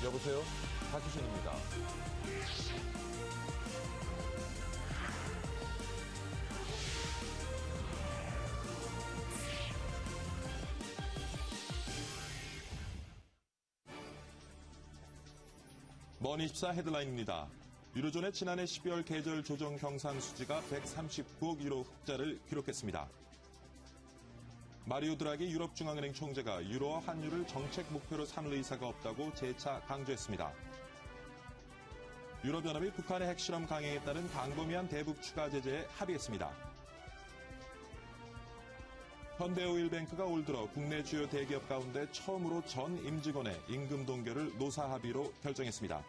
여보세요? 박희준입니다. 머니24 헤드라인입니다. 유로존의 지난해 12월 계절 조정 경산 수지가 139억 유로 흑자를 기록했습니다. 마리오 드라기 유럽중앙은행 총재가 유로와 환율을 정책 목표로 삼을 의사가 없다고 재차 강조했습니다. 유럽연합이 북한의 핵실험 강행에 따른 광범위한 대북 추가 제재에 합의했습니다. 현대오일뱅크가 올 들어 국내 주요 대기업 가운데 처음으로 전 임직원의 임금 동결을 노사 합의로 결정했습니다.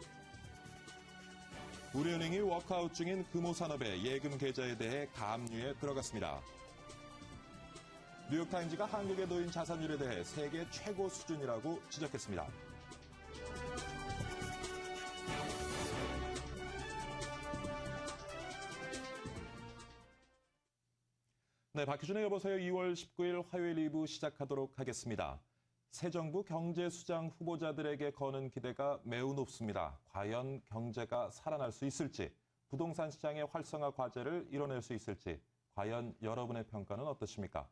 우리은행이 워크아웃 중인 금호산업의 예금 계좌에 대해 가압류에 들어갔습니다. 뉴욕타임즈가 한국의 노인 자산율에 대해 세계 최고 수준이라고 지적했습니다. 네, 박희준의 여보세요 2월 19일 화요일 2부 시작하도록 하겠습니다. 새 정부 경제수장 후보자들에게 거는 기대가 매우 높습니다. 과연 경제가 살아날 수 있을지, 부동산 시장의 활성화 과제를 이뤄낼 수 있을지, 과연 여러분의 평가는 어떠십니까?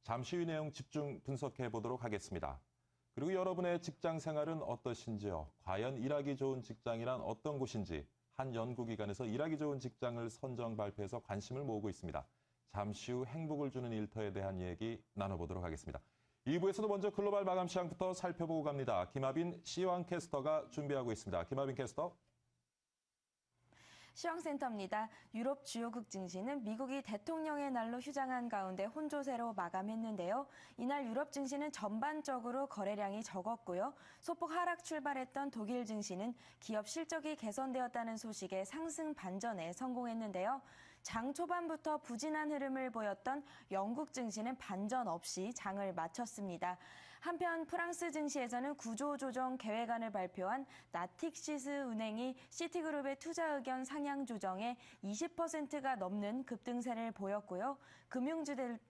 잠시 후 내용 집중 분석해 보도록 하겠습니다. 그리고 여러분의 직장 생활은 어떠신지요? 과연 일하기 좋은 직장이란 어떤 곳인지 한 연구기관에서 일하기 좋은 직장을 선정 발표해서 관심을 모으고 있습니다. 잠시 후 행복을 주는 일터에 대한 얘기 나눠보도록 하겠습니다. 2부에서도 먼저 글로벌 마감 시황부터 살펴보고 갑니다. 김하빈 시황 캐스터가 준비하고 있습니다. 김하빈 캐스터. 시황센터입니다. 유럽 주요국 증시는 미국이 대통령의 날로 휴장한 가운데 혼조세로 마감했는데요. 이날 유럽 증시는 전반적으로 거래량이 적었고요. 소폭 하락 출발했던 독일 증시는 기업 실적이 개선되었다는 소식에 상승 반전에 성공했는데요. 장 초반부터 부진한 흐름을 보였던 영국 증시는 반전 없이 장을 마쳤습니다. 한편 프랑스 증시에서는 구조조정 계획안을 발표한 나틱시스 은행이 시티그룹의 투자 의견 상향 조정에 20%가 넘는 급등세를 보였고요.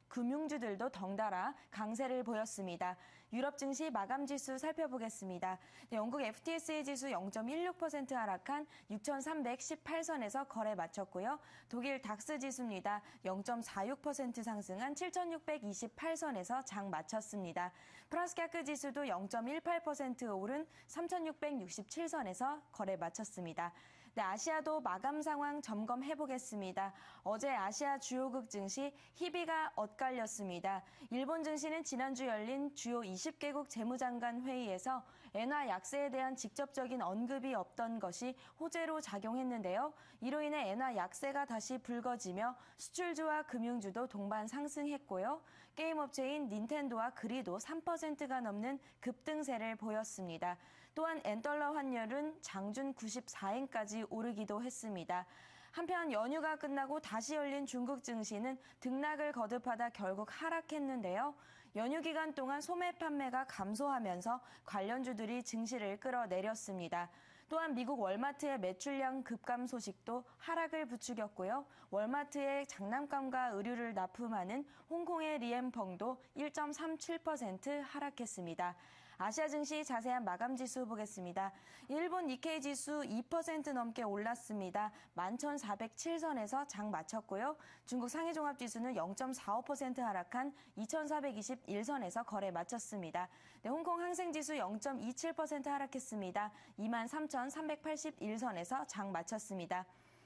금융주들도 덩달아 강세를 보였습니다. 유럽 증시 마감 지수 살펴보겠습니다. 영국 FTSE 지수 0.16% 하락한 6,318선에서 거래 마쳤고요. 독일 닥스 지수입니다. 0.46% 상승한 7,628선에서 장 마쳤습니다. 프랑스 CAC 지수도 0.18% 오른 3,667선에서 거래 마쳤습니다. 네, 아시아도 마감 상황 점검해 보겠습니다. 어제 아시아 주요국 증시 희비가 엇갈렸습니다. 일본 증시는 지난주 열린 주요 20개국 재무장관 회의에서 엔화 약세에 대한 직접적인 언급이 없던 것이 호재로 작용했는데요. 이로 인해 엔화 약세가 다시 불거지며 수출주와 금융주도 동반 상승했고요. 게임 업체인 닌텐도와 그리도 3%가 넘는 급등세를 보였습니다. 또한 엔달러 환율은 장준 94엔까지 오르기도 했습니다. 한편 연휴가 끝나고 다시 열린 중국 증시는 등락을 거듭하다 결국 하락했는데요. 연휴 기간 동안 소매 판매가 감소하면서 관련주들이 증시를 끌어내렸습니다. 또한 미국 월마트의 매출량 급감 소식도 하락을 부추겼고요. 월마트의 장난감과 의류를 납품하는 홍콩의 리엠펑도 1.37% 하락했습니다. 아시아 증시 자세한 마감 지수 보겠습니다. 일본 니케이 지수 2% 넘게 올랐습니다. 11,407선에서 장 마쳤고요. 중국 상해 종합 지수는 0.45% 하락한 2,421선에서 거래 마쳤습니다. 네, 홍콩 항생 지수 0.27% 하락했습니다. 23,381선에서 장 마쳤습니다.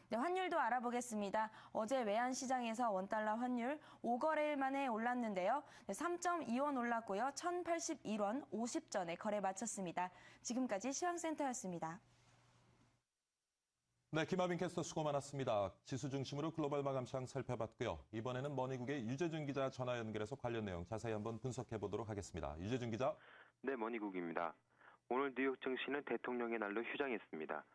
네, 환율도 알아보겠습니다. 어제 외환시장에서 원달러 환율 5거래일 만에 올랐는데요. 네, 3.2원 올랐고요. 1,081원 50전에 거래 마쳤습니다. 지금까지 시황센터였습니다. 네, 김하빈 캐스터 수고 많았습니다. 지수 중심으로 글로벌 마감 시황 살펴봤고요. 이번에는 머니국의 유재준 기자 전화 연결해서 관련 내용 자세히 한번 분석해 보도록 하겠습니다. 유재준 기자. 네, 머니국입니다. 오늘 뉴욕 증시는 대통령의 날로 휴장했습니다.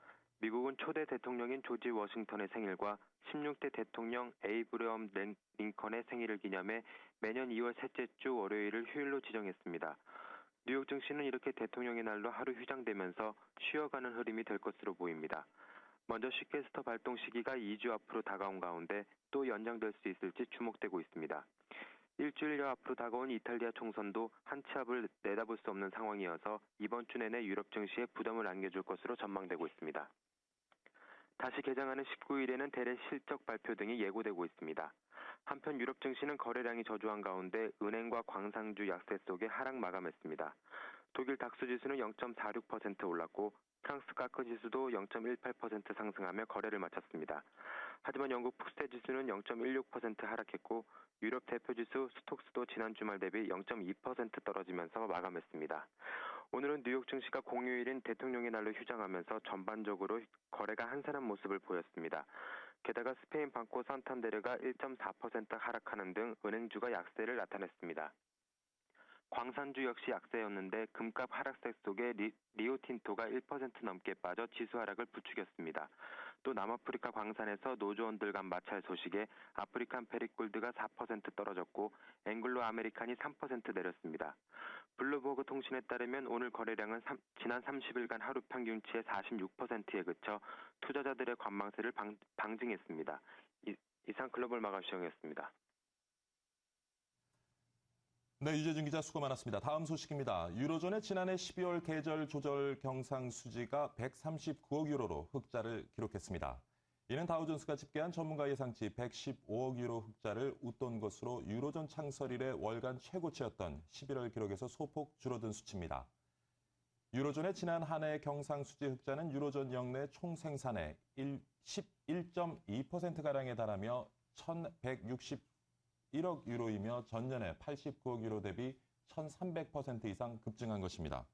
미국은 초대 대통령인 조지 워싱턴의 생일과 16대 대통령 에이브러엄 링컨의 생일을 기념해 매년 2월 셋째 주 월요일을 휴일로 지정했습니다. 뉴욕 증시는 이렇게 대통령의 날로 하루 휴장되면서 쉬어가는 흐름이 될 것으로 보입니다. 먼저 시퀘스터 발동 시기가 2주 앞으로 다가온 가운데 또 연장될 수 있을지 주목되고 있습니다. 일주일여 앞으로 다가온 이탈리아 총선도 한 치 앞을 내다볼 수 없는 상황이어서 이번 주 내내 유럽 증시에 부담을 안겨줄 것으로 전망되고 있습니다. 다시 개장하는 19일에는 대래 실적 발표 등이 예고되고 있습니다. 한편 유럽 증시는 거래량이 저조한 가운데 은행과 광산주 약세 속에 하락 마감했습니다. 독일 닥스 지수는 0.46% 올랐고 프랑스 카크 지수도 0.18% 상승하며 거래를 마쳤습니다. 하지만 영국 풋세 지수는 0.16% 하락했고 유럽 대표 지수 스톡스도 지난 주말 대비 0.2% 떨어지면서 마감했습니다. 오늘은 뉴욕 증시가 공휴일인 대통령의 날로 휴장하면서 전반적으로 거래가 한산한 모습을 보였습니다. 게다가 스페인 방코 산탄데르가 1.4% 하락하는 등 은행주가 약세를 나타냈습니다. 광산주 역시 약세였는데 금값 하락세 속에 리오틴토가 1% 넘게 빠져 지수 하락을 부추겼습니다. 또 남아프리카 광산에서 노조원들 간 마찰 소식에 아프리칸 페리골드가 4% 떨어졌고 앵글로 아메리칸이 3% 내렸습니다. 블룸버그 통신에 따르면 오늘 거래량은 지난 30일간 하루 평균치의 46%에 그쳐 투자자들의 관망세를 방증했습니다. 이상 글로벌 마감시황이었습니다. 네, 유재준 기자 수고 많았습니다. 다음 소식입니다. 유로존의 지난해 12월 계절 조절 경상 수지가 139억 유로로 흑자를 기록했습니다. 이는 다우존스가 집계한 전문가 예상치 115억 유로 흑자를 웃돈 것으로 유로존 창설 이래 월간 최고치였던 11월 기록에서 소폭 줄어든 수치입니다. 유로존의 지난 한 해 경상 수지 흑자는 유로존 역내 총 생산의 11.2%가량에 달하며 1,161억 유로이며 전년에 89억 유로 대비 1,300% 이상 급증한 것입니다.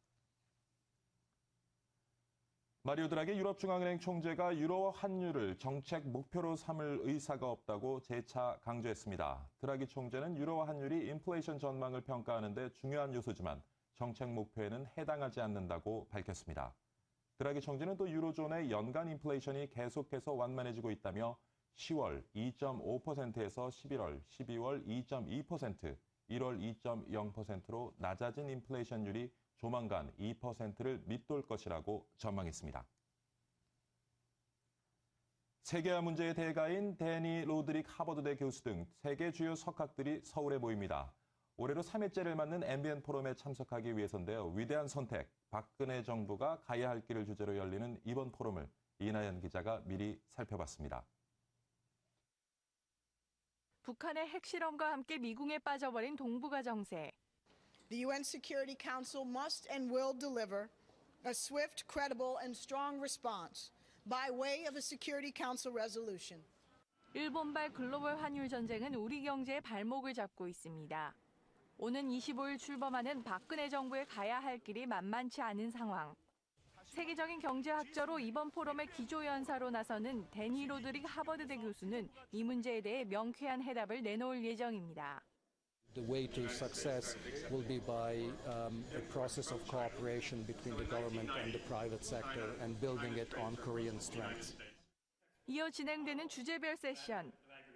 마리오 드라기 유럽중앙은행 총재가 유로 환율을 정책 목표로 삼을 의사가 없다고 재차 강조했습니다. 드라기 총재는 유로 환율이 인플레이션 전망을 평가하는 데 중요한 요소지만 정책 목표에는 해당하지 않는다고 밝혔습니다. 드라기 총재는 또 유로존의 연간 인플레이션이 계속해서 완만해지고 있다며 10월 2.5%에서 11월, 12월 2.2%, 1월 2.0%로 낮아진 인플레이션율이 조만간 2%를 밑돌 것이라고 전망했습니다. 세계화 문제의 대가인 데니 로드릭 하버드대 교수 등 세계 주요 석학들이 서울에 모입니다. 올해로 3회째를 맞는 MBN 포럼에 참석하기 위해서인데요. 위대한 선택, 박근혜 정부가 가야 할 길을 주제로 열리는 이번 포럼을 이나연 기자가 미리 살펴봤습니다. 북한의 핵실험과 함께 미궁에 빠져버린 동북아 정세. The UN Security Council must and will deliver a swift, credible, and strong response by way of a Security Council resolution. 일본발 글로벌 환율 전쟁은 우리 경제의 발목을 잡고 있습니다. 오는 25일 출범하는 박근혜 정부에 가야 할 길이 만만치 않은 상황. 세계적인 경제학자로 이번 포럼의 기조연사로 나서는 데니 로드릭 하버드대 교수는 이 문제에 대해 명쾌한 해답을 내놓을 예정입니다. The way to success will be by a process of cooperation between the government and the private sector and building it on Korean strengths. 이어 진행되는 주제별 세션.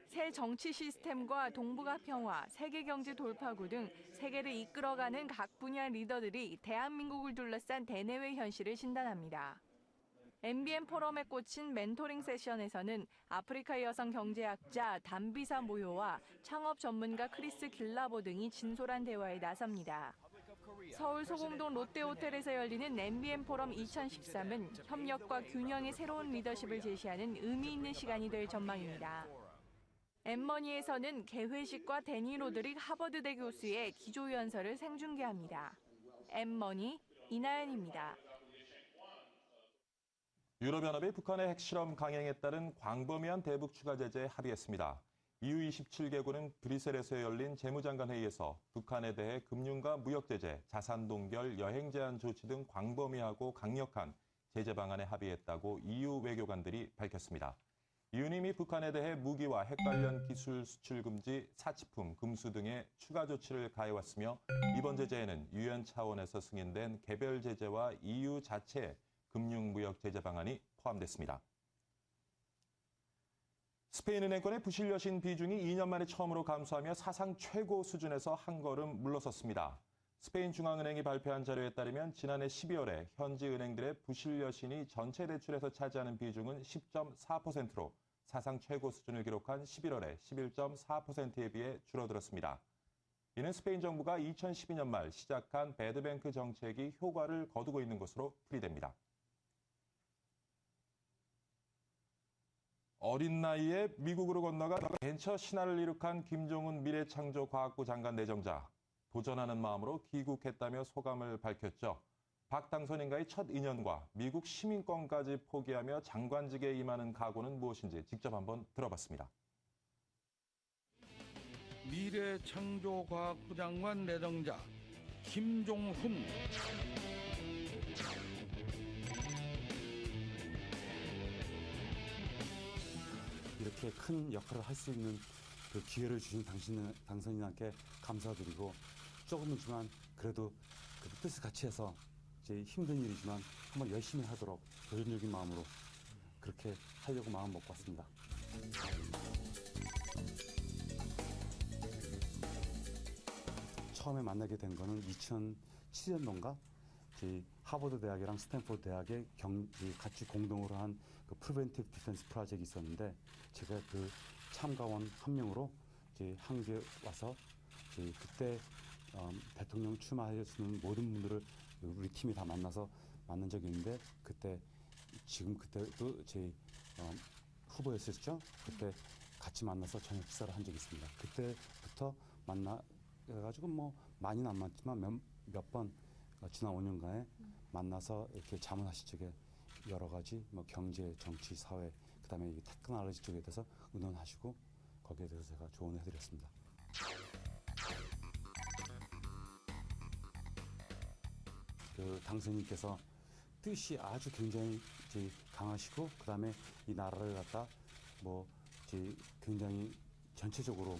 새 정치 시스템과 동북아 평화, 세계 경제 돌파구 등 세계를 이끌어가는 각 분야 리더들이 대한민국을 둘러싼 대내외 현실을 진단합니다. MBN 포럼에 꽂힌 멘토링 세션에서는 아프리카 여성 경제학자 담비사 모요와 창업 전문가 크리스 길라보 등이 진솔한 대화에 나섭니다. 서울 소공동 롯데호텔에서 열리는 MBN 포럼 2013은 협력과 균형의 새로운 리더십을 제시하는 의미 있는 시간이 될 전망입니다. 엠머니에서는 개회식과 데니 로드릭 하버드대 교수의 기조연설을 생중계합니다. 엠머니 이나연입니다. 유럽연합이 북한의 핵실험 강행에 따른 광범위한 대북 추가 제재에 합의했습니다. EU 27개국은 브뤼셀에서 열린 재무장관 회의에서 북한에 대해 금융과 무역 제재, 자산 동결, 여행 제한 조치 등 광범위하고 강력한 제재 방안에 합의했다고 EU 외교관들이 밝혔습니다. EU는 이미 북한에 대해 무기와 핵 관련 기술 수출 금지, 사치품, 금수 등의 추가 조치를 가해왔으며 이번 제재에는 유엔 차원에서 승인된 개별 제재와 EU 자체의 금융무역 제재 방안이 포함됐습니다. 스페인 은행권의 부실 여신 비중이 2년 만에 처음으로 감소하며 사상 최고 수준에서 한 걸음 물러섰습니다. 스페인 중앙은행이 발표한 자료에 따르면 지난해 12월에 현지 은행들의 부실 여신이 전체 대출에서 차지하는 비중은 10.4%로 사상 최고 수준을 기록한 11월에 11.4%에 비해 줄어들었습니다. 이는 스페인 정부가 2012년 말 시작한 배드뱅크 정책이 효과를 거두고 있는 것으로 풀이됩니다. 어린 나이에 미국으로 건너가 벤처 신화를 이룩한 김종은 미래창조과학부 장관 내정자. 도전하는 마음으로 귀국했다며 소감을 밝혔죠. 박 당선인과의 첫 인연과 미국 시민권까지 포기하며 장관직에 임하는 각오는 무엇인지 직접 한번 들어봤습니다. 미래창조과학부 장관 내정자 김종훈. 이렇게 큰 역할을 할 수 있는 그 기회를 주신 당선인께 감사드리고 조금이지만 그래도 그 뜻을 같이 해서 이제 힘든 일이지만 한번 열심히 하도록 도전적인 마음으로 그렇게 하려고 마음 먹고 왔습니다. 처음에 만나게 된 거는 2007년도인가 하버드 대학이랑 스탠포드 대학의 같이 공동으로 한 그 프리벤티브 디펜스 프로젝트가 있었는데 제가 그 참가원 한 명으로 한국에 와서 그때 대통령 출마하시는 모든 분들을 우리 팀이 다 만나서 만난 적이 있는데 그때도 제 후보였었죠. 그때 같이 만나서 저녁 식사를 한 적이 있습니다. 그때부터 만나가지고 뭐 많이는 안 만났지만 몇 번 지난 5년간에 만나서 이렇게 자문하실 적에 여러 가지 뭐 경제, 정치, 사회, 그다음에 이 테크놀로지 쪽에 대해서 의논하시고 거기에 대해서 제가 조언을 해드렸습니다. 그 당선인께서 뜻이 아주 굉장히 강하시고 그다음에 이 나라를 갖다 뭐 굉장히 전체적으로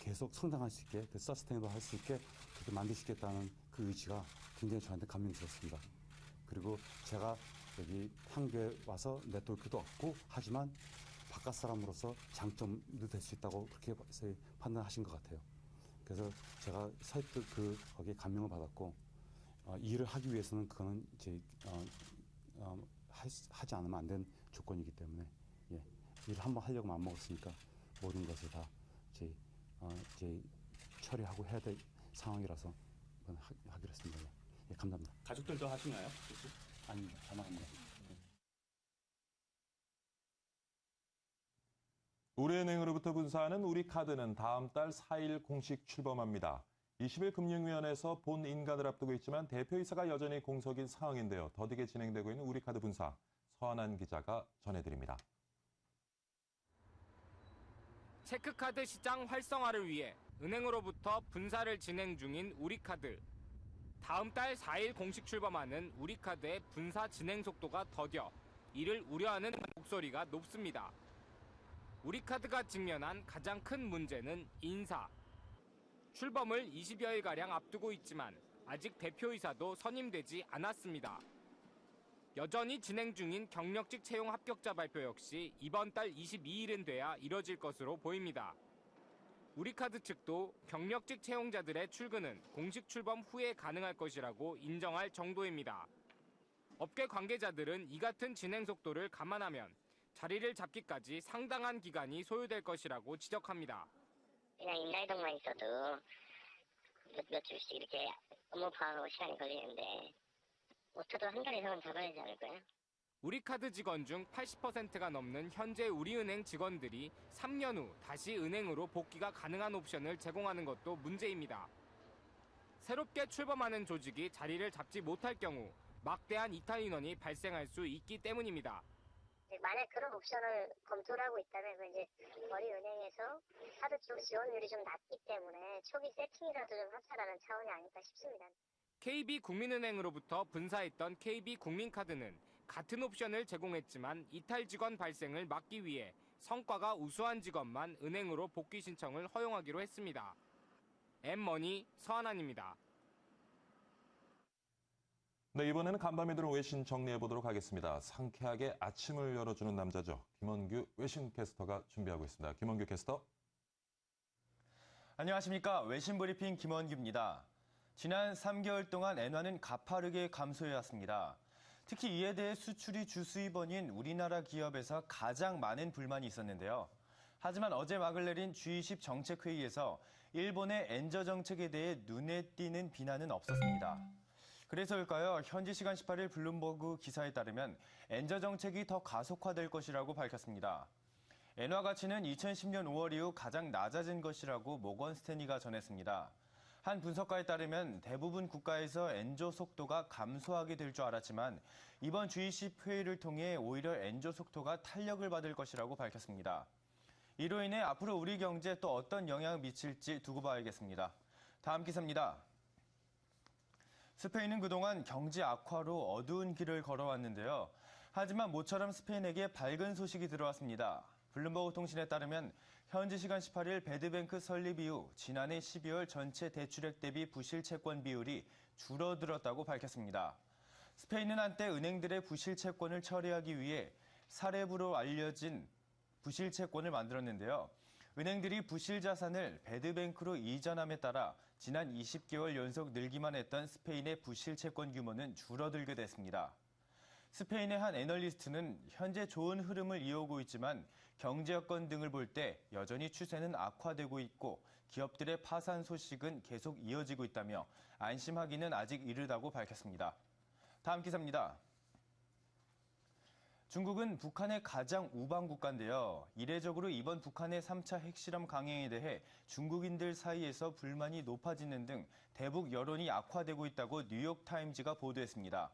계속 성장할 수 있게, 서스테이너블 할 수 있게 그렇게 만드시겠다는 그 의지가 굉장히 저한테 감명스럽습니다. 그리고 제가 여기 한국에 와서 네트워크도 없고 하지만 바깥 사람으로서 장점도 될 수 있다고 그렇게 판단하신 것 같아요. 그래서 제가 설득 거기에 감명을 받았고 일을 하기 위해서는 그거는 하지 않으면 안 되는 조건이기 때문에 일을 한번 하려고 마음먹었으니까 모든 것을 다 처리하고 해야 될 상황이라서 하기로 했습니다. 예, 감사합니다. 가족들도 하시나요? 아닙니다. 저만 합니다. 우리은행으로부터 분사하는 우리카드는 다음 달 4일 공식 출범합니다. 20일 금융위원회에서 본 인가를 앞두고 있지만 대표이사가 여전히 공석인 상황인데요. 더디게 진행되고 있는 우리카드 분사, 서한한 기자가 전해드립니다. 체크카드 시장 활성화를 위해 은행으로부터 분사를 진행 중인 우리카드. 다음 달 4일 공식 출범하는 우리카드의 분사 진행 속도가 더뎌 이를 우려하는 목소리가 높습니다. 우리카드가 직면한 가장 큰 문제는 인사. 출범을 20여일가량 앞두고 있지만 아직 대표이사도 선임되지 않았습니다. 여전히 진행 중인 경력직 채용 합격자 발표 역시 이번 달 22일은 돼야 이뤄질 것으로 보입니다. 우리카드 측도 경력직 채용자들의 출근은 공식 출범 후에 가능할 것이라고 인정할 정도입니다. 업계 관계자들은 이 같은 진행 속도를 감안하면 자리를 잡기까지 상당한 기간이 소요될 것이라고 지적합니다. 그냥 인사이동만 있어도 몇 주씩 이렇게 업무 파악하고 시간이 걸리는데 못해도 한 달 이상은 잡아야 되지 않을까요? 우리카드 직원 중 80%가 넘는 현재 우리은행 직원들이 3년 후 다시 은행으로 복귀가 가능한 옵션을 제공하는 것도 문제입니다. 새롭게 출범하는 조직이 자리를 잡지 못할 경우 막대한 이탈 인원이 발생할 수 있기 때문입니다. 만약 그런 옵션을 검토를 하고 있다면 이제 우리 은행에서 카드 쪽 지원율이 좀 낮기 때문에 초기 세팅이라도 좀 합사라는 차원이 아닐까 싶습니다. KB국민은행으로부터 분사했던 KB국민카드는 같은 옵션을 제공했지만 이탈 직원 발생을 막기 위해 성과가 우수한 직원만 은행으로 복귀 신청을 허용하기로 했습니다. M머니 서한환입니다. 네, 이번에는 간밤에 들어온 외신 정리해보도록 하겠습니다. 상쾌하게 아침을 열어주는 남자죠. 김원규 외신캐스터가 준비하고 있습니다. 김원규 캐스터. 안녕하십니까. 외신브리핑 김원규입니다. 지난 3개월 동안 엔화는 가파르게 감소해왔습니다. 특히 이에 대해 수출이 주수입원인 우리나라 기업에서 가장 많은 불만이 있었는데요. 하지만 어제 막을 내린 G20 정책회의에서 일본의 엔저 정책에 대해 눈에 띄는 비난은 없었습니다. 그래서일까요? 현지 시간 18일 블룸버그 기사에 따르면 엔저 정책이 더 가속화될 것이라고 밝혔습니다. 엔화 가치는 2010년 5월 이후 가장 낮아진 것이라고 모건 스탠리가 전했습니다. 한 분석가에 따르면 대부분 국가에서 엔저 속도가 감소하게 될 줄 알았지만 이번 G20 회의를 통해 오히려 엔저 속도가 탄력을 받을 것이라고 밝혔습니다. 이로 인해 앞으로 우리 경제에 또 어떤 영향을 미칠지 두고 봐야겠습니다. 다음 기사입니다. 스페인은 그동안 경제 악화로 어두운 길을 걸어왔는데요. 하지만 모처럼 스페인에게 밝은 소식이 들어왔습니다. 블룸버그 통신에 따르면 현지 시간 18일 배드뱅크 설립 이후 지난해 12월 전체 대출액 대비 부실 채권 비율이 줄어들었다고 밝혔습니다. 스페인은 한때 은행들의 부실 채권을 처리하기 위해 사렙으로 알려진 부실 채권을 만들었는데요. 은행들이 부실 자산을 배드뱅크로 이전함에 따라 지난 20개월 연속 늘기만 했던 스페인의 부실 채권 규모는 줄어들게 됐습니다. 스페인의 한 애널리스트는 현재 좋은 흐름을 이어오고 있지만 경제 여건 등을 볼 때 여전히 추세는 악화되고 있고 기업들의 파산 소식은 계속 이어지고 있다며 안심하기는 아직 이르다고 밝혔습니다. 다음 기사입니다. 중국은 북한의 가장 우방 국가인데요. 이례적으로 이번 북한의 3차 핵실험 강행에 대해 중국인들 사이에서 불만이 높아지는 등 대북 여론이 악화되고 있다고 뉴욕타임즈가 보도했습니다.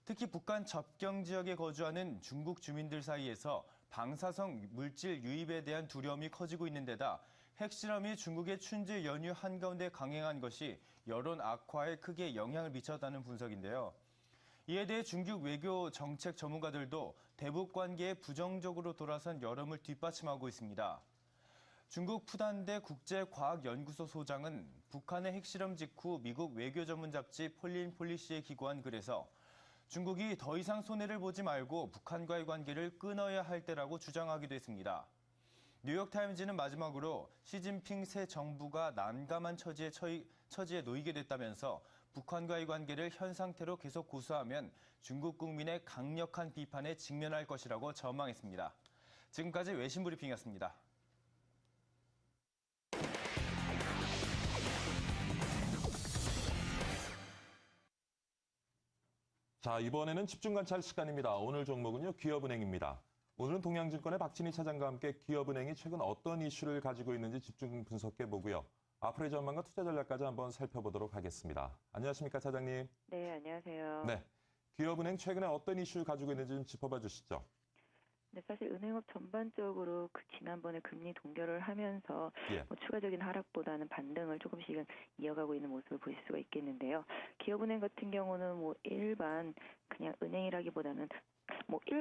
특히 북한 접경 지역에 거주하는 중국 주민들 사이에서 방사성 물질 유입에 대한 두려움이 커지고 있는 데다 핵실험이 중국의 춘제 연휴 한가운데 강행한 것이 여론 악화에 크게 영향을 미쳤다는 분석인데요. 이에 대해 중국 외교 정책 전문가들도 대북 관계에 부정적으로 돌아선 여론을 뒷받침하고 있습니다. 중국 푸단대 국제과학연구소 소장은 북한의 핵실험 직후 미국 외교 전문 잡지 폴린 폴리시에 기고한 글에서 중국이 더 이상 손해를 보지 말고 북한과의 관계를 끊어야 할 때라고 주장하기도 했습니다. 뉴욕타임즈는 마지막으로 시진핑 새 정부가 난감한 처지에 놓이게 됐다면서 북한과의 관계를 현 상태로 계속 고수하면 중국 국민의 강력한 비판에 직면할 것이라고 전망했습니다. 지금까지 외신 브리핑이었습니다. 자, 이번에는 집중 관찰 시간입니다. 오늘 종목은요, 기업은행입니다. 오늘은 동양증권의 박진희 차장과 함께 기업은행이 최근 어떤 이슈를 가지고 있는지 집중 분석해 보고요. 앞으로의 전망과 투자 전략까지 한번 살펴보도록 하겠습니다. 안녕하십니까, 차장님? 네, 안녕하세요. 네, 기업은행 최근에 어떤 이슈를 가지고 있는지 좀 짚어봐 주시죠. 네, 사실 은행업 전반적으로 지난번에 금리 동결을 하면서 추가적인 하락보다는 반등을 조금씩은 이어가고 있는 모습을 보실 수가 있겠는데요. 기업은행 같은 경우는 일반 그냥 은행이라기보다는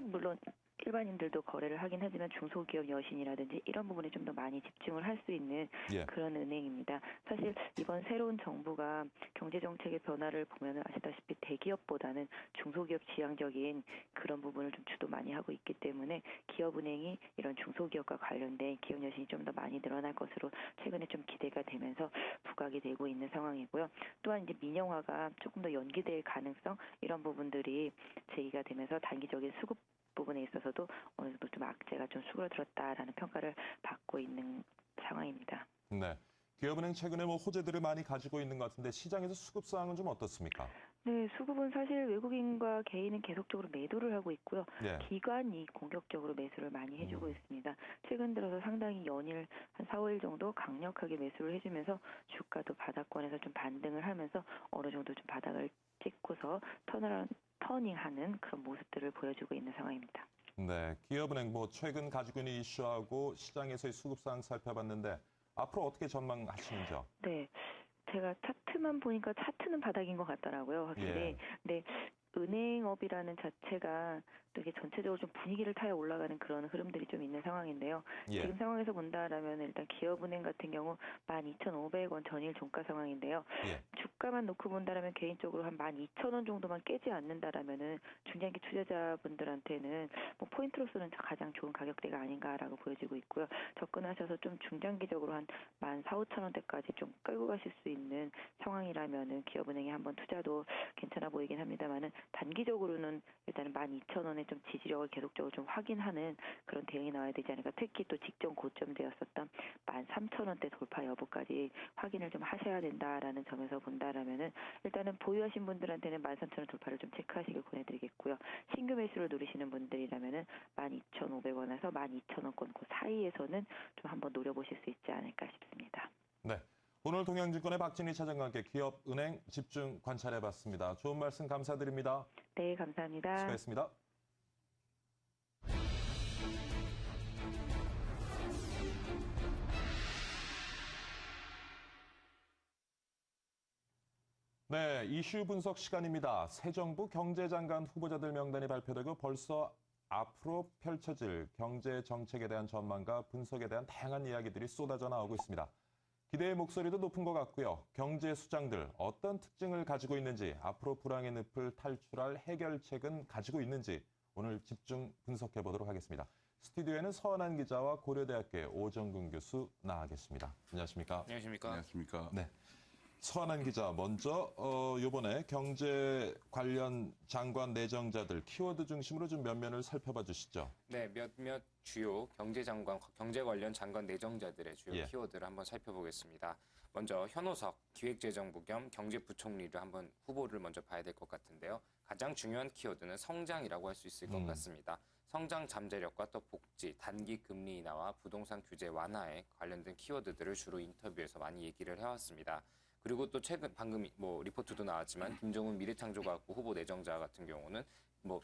물론 일반인들도 거래를 하긴 하지만 중소기업 여신이라든지 이런 부분에 좀 더 많이 집중을 할 수 있는 그런 은행입니다. 사실 이번 새로운 정부가 경제정책의 변화를 보면 아시다시피 대기업보다는 중소기업 지향적인 그런 부분을 좀 주도 많이 하고 있기 때문에 기업은행이 이런 중소기업과 관련된 기업 여신이 좀 더 많이 늘어날 것으로 최근에 좀 기대가 되면서 부각이 되고 있는 상황이고요. 또한 이제 민영화가 조금 더 연기될 가능성 이런 부분들이 제기가 되면서 단기적인 수급 부분에 있어서도 어느 정도 좀 악재가 좀 수그러들었다라는 평가를 받고 있는 상황입니다. 네, 기업은행 최근에 호재들을 많이 가지고 있는 것 같은데 시장에서 수급 상황은 좀 어떻습니까? 네, 수급은 사실 외국인과 개인은 계속적으로 매도를 하고 있고요. 기관이 공격적으로 매수를 많이 해주고 있습니다. 최근 들어서 상당히 연일 한 4, 5일 정도 강력하게 매수를 해주면서 주가도 바닥권에서 좀 반등을 하면서 어느 정도 좀 바닥을 찍고서 터닝하는 그런 모습들을 보여주고 있는 상황입니다. 네, 기업은행 최근 가지고 있는 이슈하고 시장에서의 수급 상황 살펴봤는데 앞으로 어떻게 전망하시는지요? 네, 제가 차트만 보니까 차트는 바닥인 것 같더라고요, 확실히. 네, 은행업이라는 자체가 또 이게 전체적으로 좀 분위기를 타야 올라가는 그런 흐름들이 좀 있는 상황인데요. 지금 상황에서 본다라면 일단 기업은행 같은 경우 12,500원 전일 종가 상황인데요. 주가만 놓고 본다라면 개인적으로 한 12,000원 정도만 깨지 않는다라면은 중장기 투자자분들한테는 포인트로서는 가장 좋은 가격대가 아닌가라고 보여지고 있고요. 접근하셔서 좀 중장기적으로 한 14,000~15,000원대까지 좀 끌고 가실 수 있는 상황이라면은 기업은행에 한번 투자도 괜찮아 보이긴 합니다만은 단기적으로는 일단은 12,000원의 좀 지지력을 계속적으로 좀 확인하는 그런 대응이 나와야 되지 않을까. 특히 또 직전 고점되었었던 13,000원대 돌파 여부까지 확인을 좀 하셔야 된다라는 점에서 본다라면은 일단은 보유하신 분들한테는 13,000원 돌파를 좀 체크하시길 권해드리겠고요. 신규 매수를 누리시는 분들이라면은 12,500원에서 12,000원권 그 사이에서는 좀 한번 노려보실 수 있지 않을까 싶습니다. 네. 오늘 동양증권의 박진희 차장과 함께 기업, 은행 집중 관찰해봤습니다. 좋은 말씀 감사드립니다. 네, 감사합니다. 수고했습니다. 네, 이슈 분석 시간입니다. 새 정부 경제장관 후보자들 명단이 발표되고 벌써 앞으로 펼쳐질 경제 정책에 대한 전망과 분석에 대한 다양한 이야기들이 쏟아져 나오고 있습니다. 기대의 목소리도 높은 것 같고요. 경제 수장들 어떤 특징을 가지고 있는지, 앞으로 불황의 늪을 탈출할 해결책은 가지고 있는지 오늘 집중 분석해 보도록 하겠습니다. 스튜디오에는 서한한 기자와 고려대학교의 오정근 교수 나와 계십니다. 안녕하십니까? 안녕하십니까? 안녕하십니까? 네. 서한한 기자, 먼저 이번에 경제 관련 장관 내정자들 키워드 중심으로 좀 면면을 살펴봐 주시죠. 네, 몇몇 주요 경제 관련 장관 내정자들의 주요 예. 키워드를 한번 살펴보겠습니다. 먼저 현오석 기획재정부 겸 경제부총리를 한번 후보를 먼저 봐야 될 것 같은데요. 가장 중요한 키워드는 성장이라고 할 수 있을 것 같습니다. 성장 잠재력과 또 복지, 단기 금리 인하와 부동산 규제 완화에 관련된 키워드들을 주로 인터뷰에서 많이 얘기를 해왔습니다. 그리고 또 최근 방금 리포트도 나왔지만 김종훈 미래창조과학부 후보 내정자 같은 경우는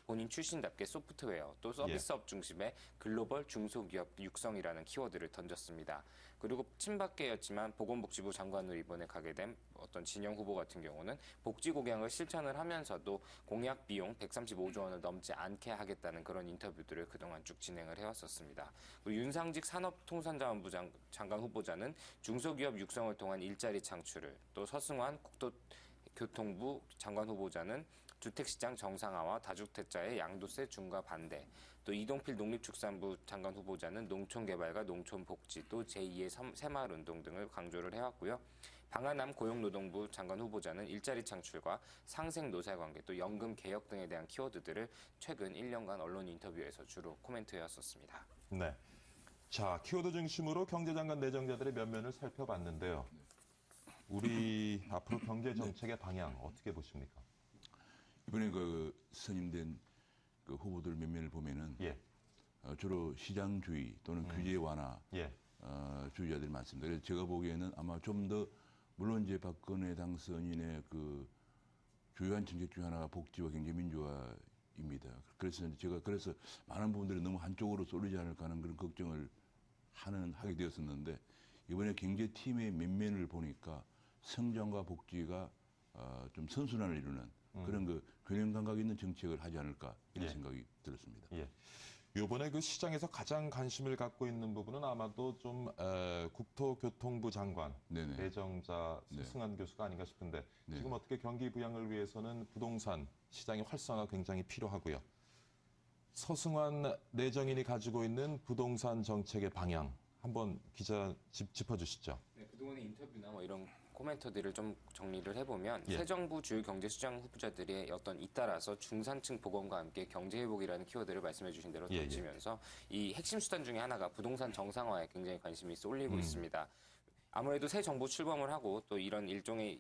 본인 출신답게 소프트웨어 또 서비스업 중심의 글로벌 중소기업 육성이라는 키워드를 던졌습니다. 그리고 친박계였지만 보건복지부 장관으로 이번에 가게 된 어떤 진영 후보 같은 경우는 복지 공약을 실천을 하면서도 공약 비용 135조 원을 넘지 않게 하겠다는 그런 인터뷰들을 그동안 쭉 진행을 해왔었습니다. 그리고 윤상직 산업통상자원부 장관 후보자는 중소기업 육성을 통한 일자리 창출을, 또 서승환 국토교통부 장관 후보자는 주택시장 정상화와 다주택자의 양도세 중과 반대, 또 이동필 농림축산부 장관 후보자는 농촌개발과 농촌복지, 또 제2의 새마을운동 등을 강조를 해왔고요. 방한남 고용노동부 장관 후보자는 일자리 창출과 상생노사관계, 또 연금 개혁 등에 대한 키워드들을 최근 1년간 언론 인터뷰에서 주로 코멘트해왔었습니다. 네. 자, 키워드 중심으로 경제장관 내정자들의 면면을 살펴봤는데요. 우리 앞으로 경제 정책의 방향 어떻게 보십니까? 이번에 선임된 후보들 몇몇을 보면은 예. 주로 시장주의 또는 규제 완화 예. 주의자들이 많습니다. 그래서 제가 보기에는 아마 좀 더, 물론 이제 박근혜 당선인의 주요한 정책 중 하나가 복지와 경제 민주화입니다. 그래서 제가 많은 부분들이 너무 한쪽으로 쏠리지 않을까 하는 그런 걱정을 하게 되었었는데, 이번에 경제팀의 면면을 보니까 성장과 복지가 좀 선순환을 이루는 그런 균형 감각 있는 정책을 하지 않을까 이런 생각이 들었습니다. 예. 이번에 시장에서 가장 관심을 갖고 있는 부분은 아마도 좀 국토교통부 장관 내정자 서승환 교수가 아닌가 싶은데, 지금 어떻게 경기 부양을 위해서는 부동산 시장의 활성화가 굉장히 필요하고요. 서승환 내정인이 가지고 있는 부동산 정책의 방향 한번 기자 짚어주시죠. 네, 그동안의 인터뷰나 이런 코멘터들을 좀 정리를 해보면 새 정부 주요 경제수장 후보자들의 잇따라서 중산층 복원과 함께 경제회복이라는 키워드를 말씀해 주신 대로 던지면서 이 핵심 수단 중에 하나가 부동산 정상화에 굉장히 관심이 쏠리고 있습니다. 아무래도 새 정부 출범을 하고 또 이런 일종의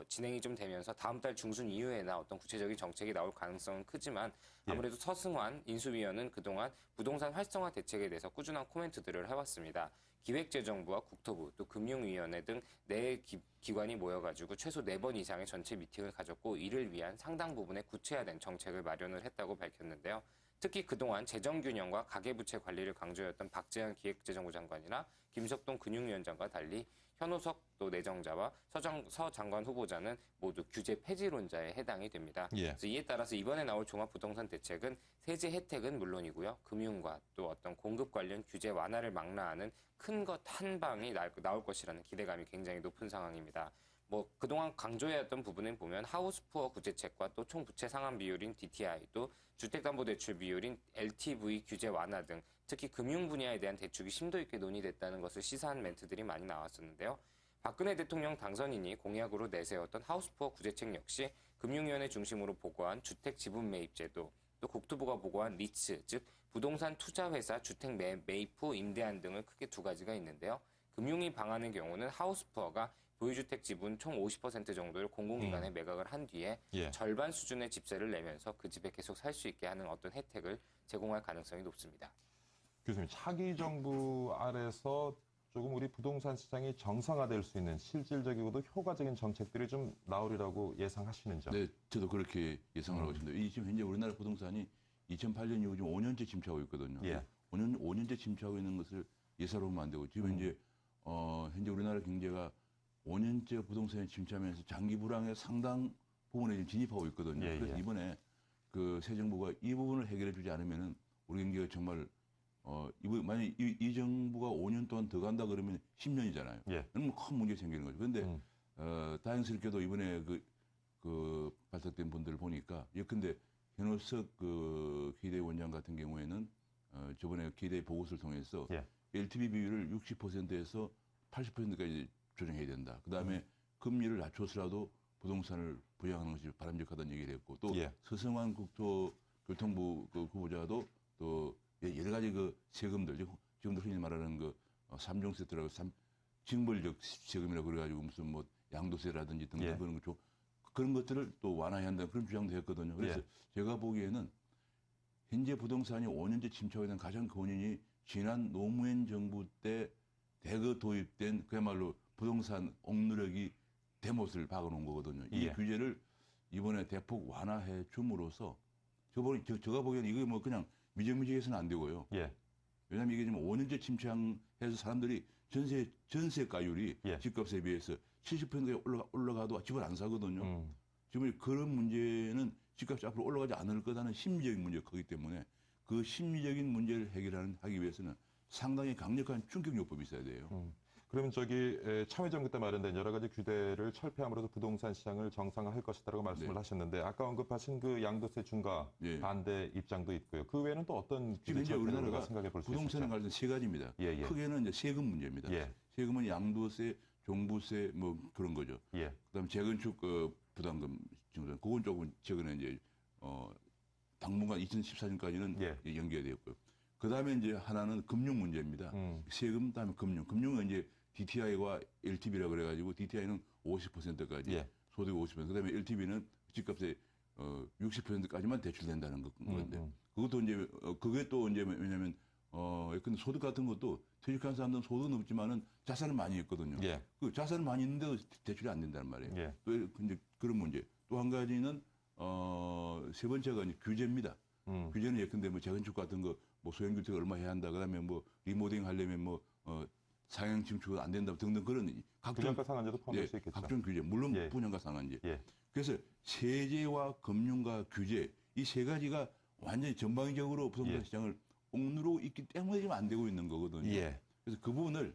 진행이 좀 되면서 다음 달 중순 이후에나 어떤 구체적인 정책이 나올 가능성은 크지만 아무래도 서승환 인수위원은 그동안 부동산 활성화 대책에 대해서 꾸준한 코멘트들을 해왔습니다. 기획재정부와 국토부, 또 금융위원회 등 네 기관이 모여가지고 최소 4번 이상의 전체 미팅을 가졌고, 이를 위한 상당 부분의 구체화된 정책을 마련을 했다고 밝혔는데요. 특히 그동안 재정균형과 가계부채 관리를 강조했던 박재현 기획재정부 장관이나 김석동 금융위원장과 달리 현오석 또 내정자와 서 장관 후보자는 모두 규제 폐지론자에 해당이 됩니다. 그래서 이에 따라서 이번에 나올 종합부동산 대책은 세제 혜택은 물론이고요. 금융과 또 어떤 공급 관련 규제 완화를 망라하는 큰 것 한 방이 나올 것이라는 기대감이 굉장히 높은 상황입니다. 그동안 강조해왔던 부분은 보면 하우스푸어 구제책과 또 총부채 상환 비율인 DTI, 또 주택담보대출 비율인 LTV 규제 완화 등 특히 금융 분야에 대한 대축이 심도 있게 논의됐다는 것을 시사한 멘트들이 많이 나왔었는데요. 박근혜 대통령 당선인이 공약으로 내세웠던 하우스푸어 구제책 역시 금융위원회 중심으로 보고한 주택 지분 매입 제도, 또 국토부가 보고한 리츠, 즉 부동산 투자회사 주택 매입 후 임대한 등을 크게 두 가지가 있는데요. 금융위 방안의 경우는 하우스푸어가 보유주택 지분 총 50% 정도를 공공기관에 매각을 한 뒤에 절반 수준의 집세를 내면서 그 집에 계속 살 수 있게 하는 어떤 혜택을 제공할 가능성이 높습니다. 교수님, 차기 정부 아래서 조금 우리 부동산 시장이 정상화될 수 있는 실질적이고도 효과적인 정책들이 좀 나오리라고 예상하시는지요? 네, 저도 그렇게 예상을 하고 있습니다. 이 지금 현재 우리나라 부동산이 2008년 이후 지금 5년째 침체하고 있거든요. 5년째 침체하고 있는 것을 예사로우면 안 되고 지금 이제 현재 우리나라 경제가 5년째 부동산에 침체하면서 장기 불황의 상당 부분에 지금 진입하고 있거든요. 그래서 이번에 그 새 정부가 이 부분을 해결해 주지 않으면은 우리 경제가 정말 만약 이 정부가 5년 동안 더 간다 그러면 10년이잖아요. 그러면 큰 문제 생기는 거죠. 그런데 다행스럽게도 이번에 그 발탁된 분들을 보니까 예컨대 현우석 그 기대 원장 같은 경우에는 저번에 기대 보고서를 통해서 LTV 비율을 60%에서 80%까지 조정해야 된다. 그 다음에 금리를 낮춰서라도 부동산을 부양하는 것이 바람직하다는 얘기를 했고 또 서성환 국토교통부 그 후보자도 또 여러 가지 그 세금들, 지금도 흔히 말하는 그 3종 세트라고 징벌적 세금이라고 그래가지고 무슨 뭐 양도세라든지 등등 그런 것들을 또 완화해야 한다는 그런 주장도 했거든요. 그래서 제가 보기에는 현재 부동산이 5년째 침체하게 된 가장 큰 원인이 지난 노무현 정부 때 대거 도입된 그야말로 부동산 옥누력이 대못을 박아놓은 거거든요. 이 규제를 이번에 대폭 완화해 줌으로써 제가 보기에는 이게 뭐 그냥 미적미적해서는 안 되고요. 왜냐하면 이게 지금 5년째 침체해서 사람들이 전세가율이 집값에 비해서 70%가 올라가도 집을 안 사거든요. 지금 그런 문제는 집값이 앞으로 올라가지 않을 거라는 심리적인 문제가 크기 때문에 그 심리적인 문제를 하기 위해서는 상당히 강력한 충격요법이 있어야 돼요. 그러면 참여정부 때 마련된 여러 가지 규제를 철폐함으로써 부동산 시장을 정상화할 것이다라고 말씀을 하셨는데 아까 언급하신 그 양도세 중과 반대 입장도 있고요. 그 외에는 또 어떤 지금 현재 우리나라가 생각해 볼 수 있을까요? 부동산에 관해서 세 가지입니다. 크게는 이제 세금 문제입니다. 세금은 양도세, 종부세 뭐 그런 거죠. 그다음 재건축 부담금 증서 그건 조금 최근에 이제 당분간 2014년까지는 연계되었고요. 그다음에 이제 하나는 금융 문제입니다. 세금 다음에 금융은 이제 DTI와 LTV라고 그래가지고 DTI는 50%까지 소득 50%. 그다음에 LTV는 집값의 60%까지만 대출된다는 건데 그것도 이제 그게 또 이제 왜냐하면 근데 소득 같은 것도 퇴직한 사람들은 소득은 없지만은 자산은 많이 있거든요. 그 자산은 많이 있는데도 대출이 안 된다는 말이에요. 근데 그런 문제. 또 한 가지는 세 번째가 이제 규제입니다. 규제는 예컨대 뭐 재건축 같은 거 뭐 소형 주택 얼마 해야 한다. 그다음에 뭐 리모델링 하려면 뭐 상향 증축은 안 된다 등등 그런 분양가 상한제도 포함될 수 있겠죠. 각종 규제 물론 분양가 상한제. 그래서 세제와 금융과 규제 이 세 가지가 완전히 전방위적으로 부동산 시장을 옥누르고 있기 때문에 지금 안 되고 있는 거거든요. 그래서 그 부분을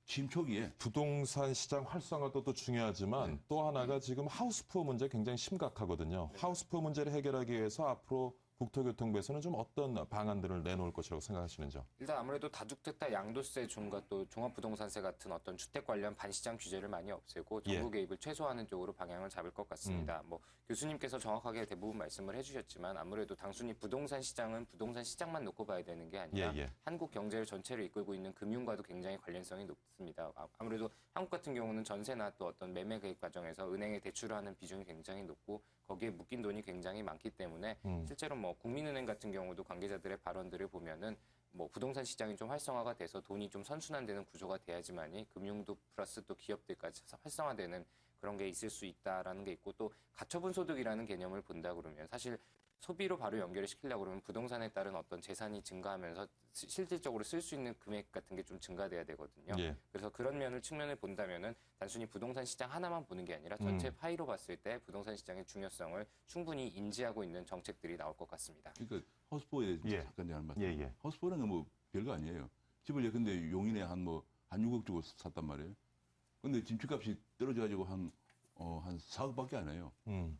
취임 초기에 부동산 시장 활성화도 또 중요하지만 또 하나가 지금 하우스푸어 문제 굉장히 심각하거든요. 하우스푸어 문제를 해결하기 위해서 앞으로 국토교통부에서는 좀 어떤 방안들을 내놓을 것이라고 생각하시는지요? 일단 아무래도 다주택자 양도세 중과 또 종합부동산세 같은 어떤 주택 관련 반시장 규제를 많이 없애고 정부 개입을 최소화하는 쪽으로 방향을 잡을 것 같습니다. 뭐 교수님께서 정확하게 대부분 말씀을 해주셨지만 아무래도 단순히 부동산 시장은 부동산 시장만 놓고 봐야 되는 게 아니라 한국 경제를 전체를 이끌고 있는 금융과도 굉장히 관련성이 높습니다. 아무래도 한국 같은 경우는 전세나 또 어떤 매매 개입 과정에서 은행에 대출을 하는 비중이 굉장히 높고 거기에 묶인 돈이 굉장히 많기 때문에 실제로 뭐 국민은행 같은 경우도 관계자들의 발언들을 보면은 뭐 부동산 시장이 좀 활성화가 돼서 돈이 좀 선순환되는 구조가 돼야지만이 금융도 플러스 또 기업들까지 활성화되는 그런 게 있을 수 있다라는 게 있고 또 가처분 소득이라는 개념을 본다 그러면 사실 소비로 바로 연결을 시키려고 그러면 부동산에 따른 어떤 재산이 증가하면서 실질적으로 쓸 수 있는 금액 같은 게 좀 증가돼야 되거든요. 그래서 그런 측면을 본다면은 단순히 부동산 시장 하나만 보는 게 아니라 전체 파이로 봤을 때 부동산 시장의 중요성을 충분히 인지하고 있는 정책들이 나올 것 같습니다. 그러니까 하우스포에 잠깐 제가 말씀. 하우스포는 뭐 별거 아니에요. 집을 예컨대 용인에 한 6억 주고 샀단 말이에요. 근데 집값이 떨어져가지고 한 4억밖에 안 해요.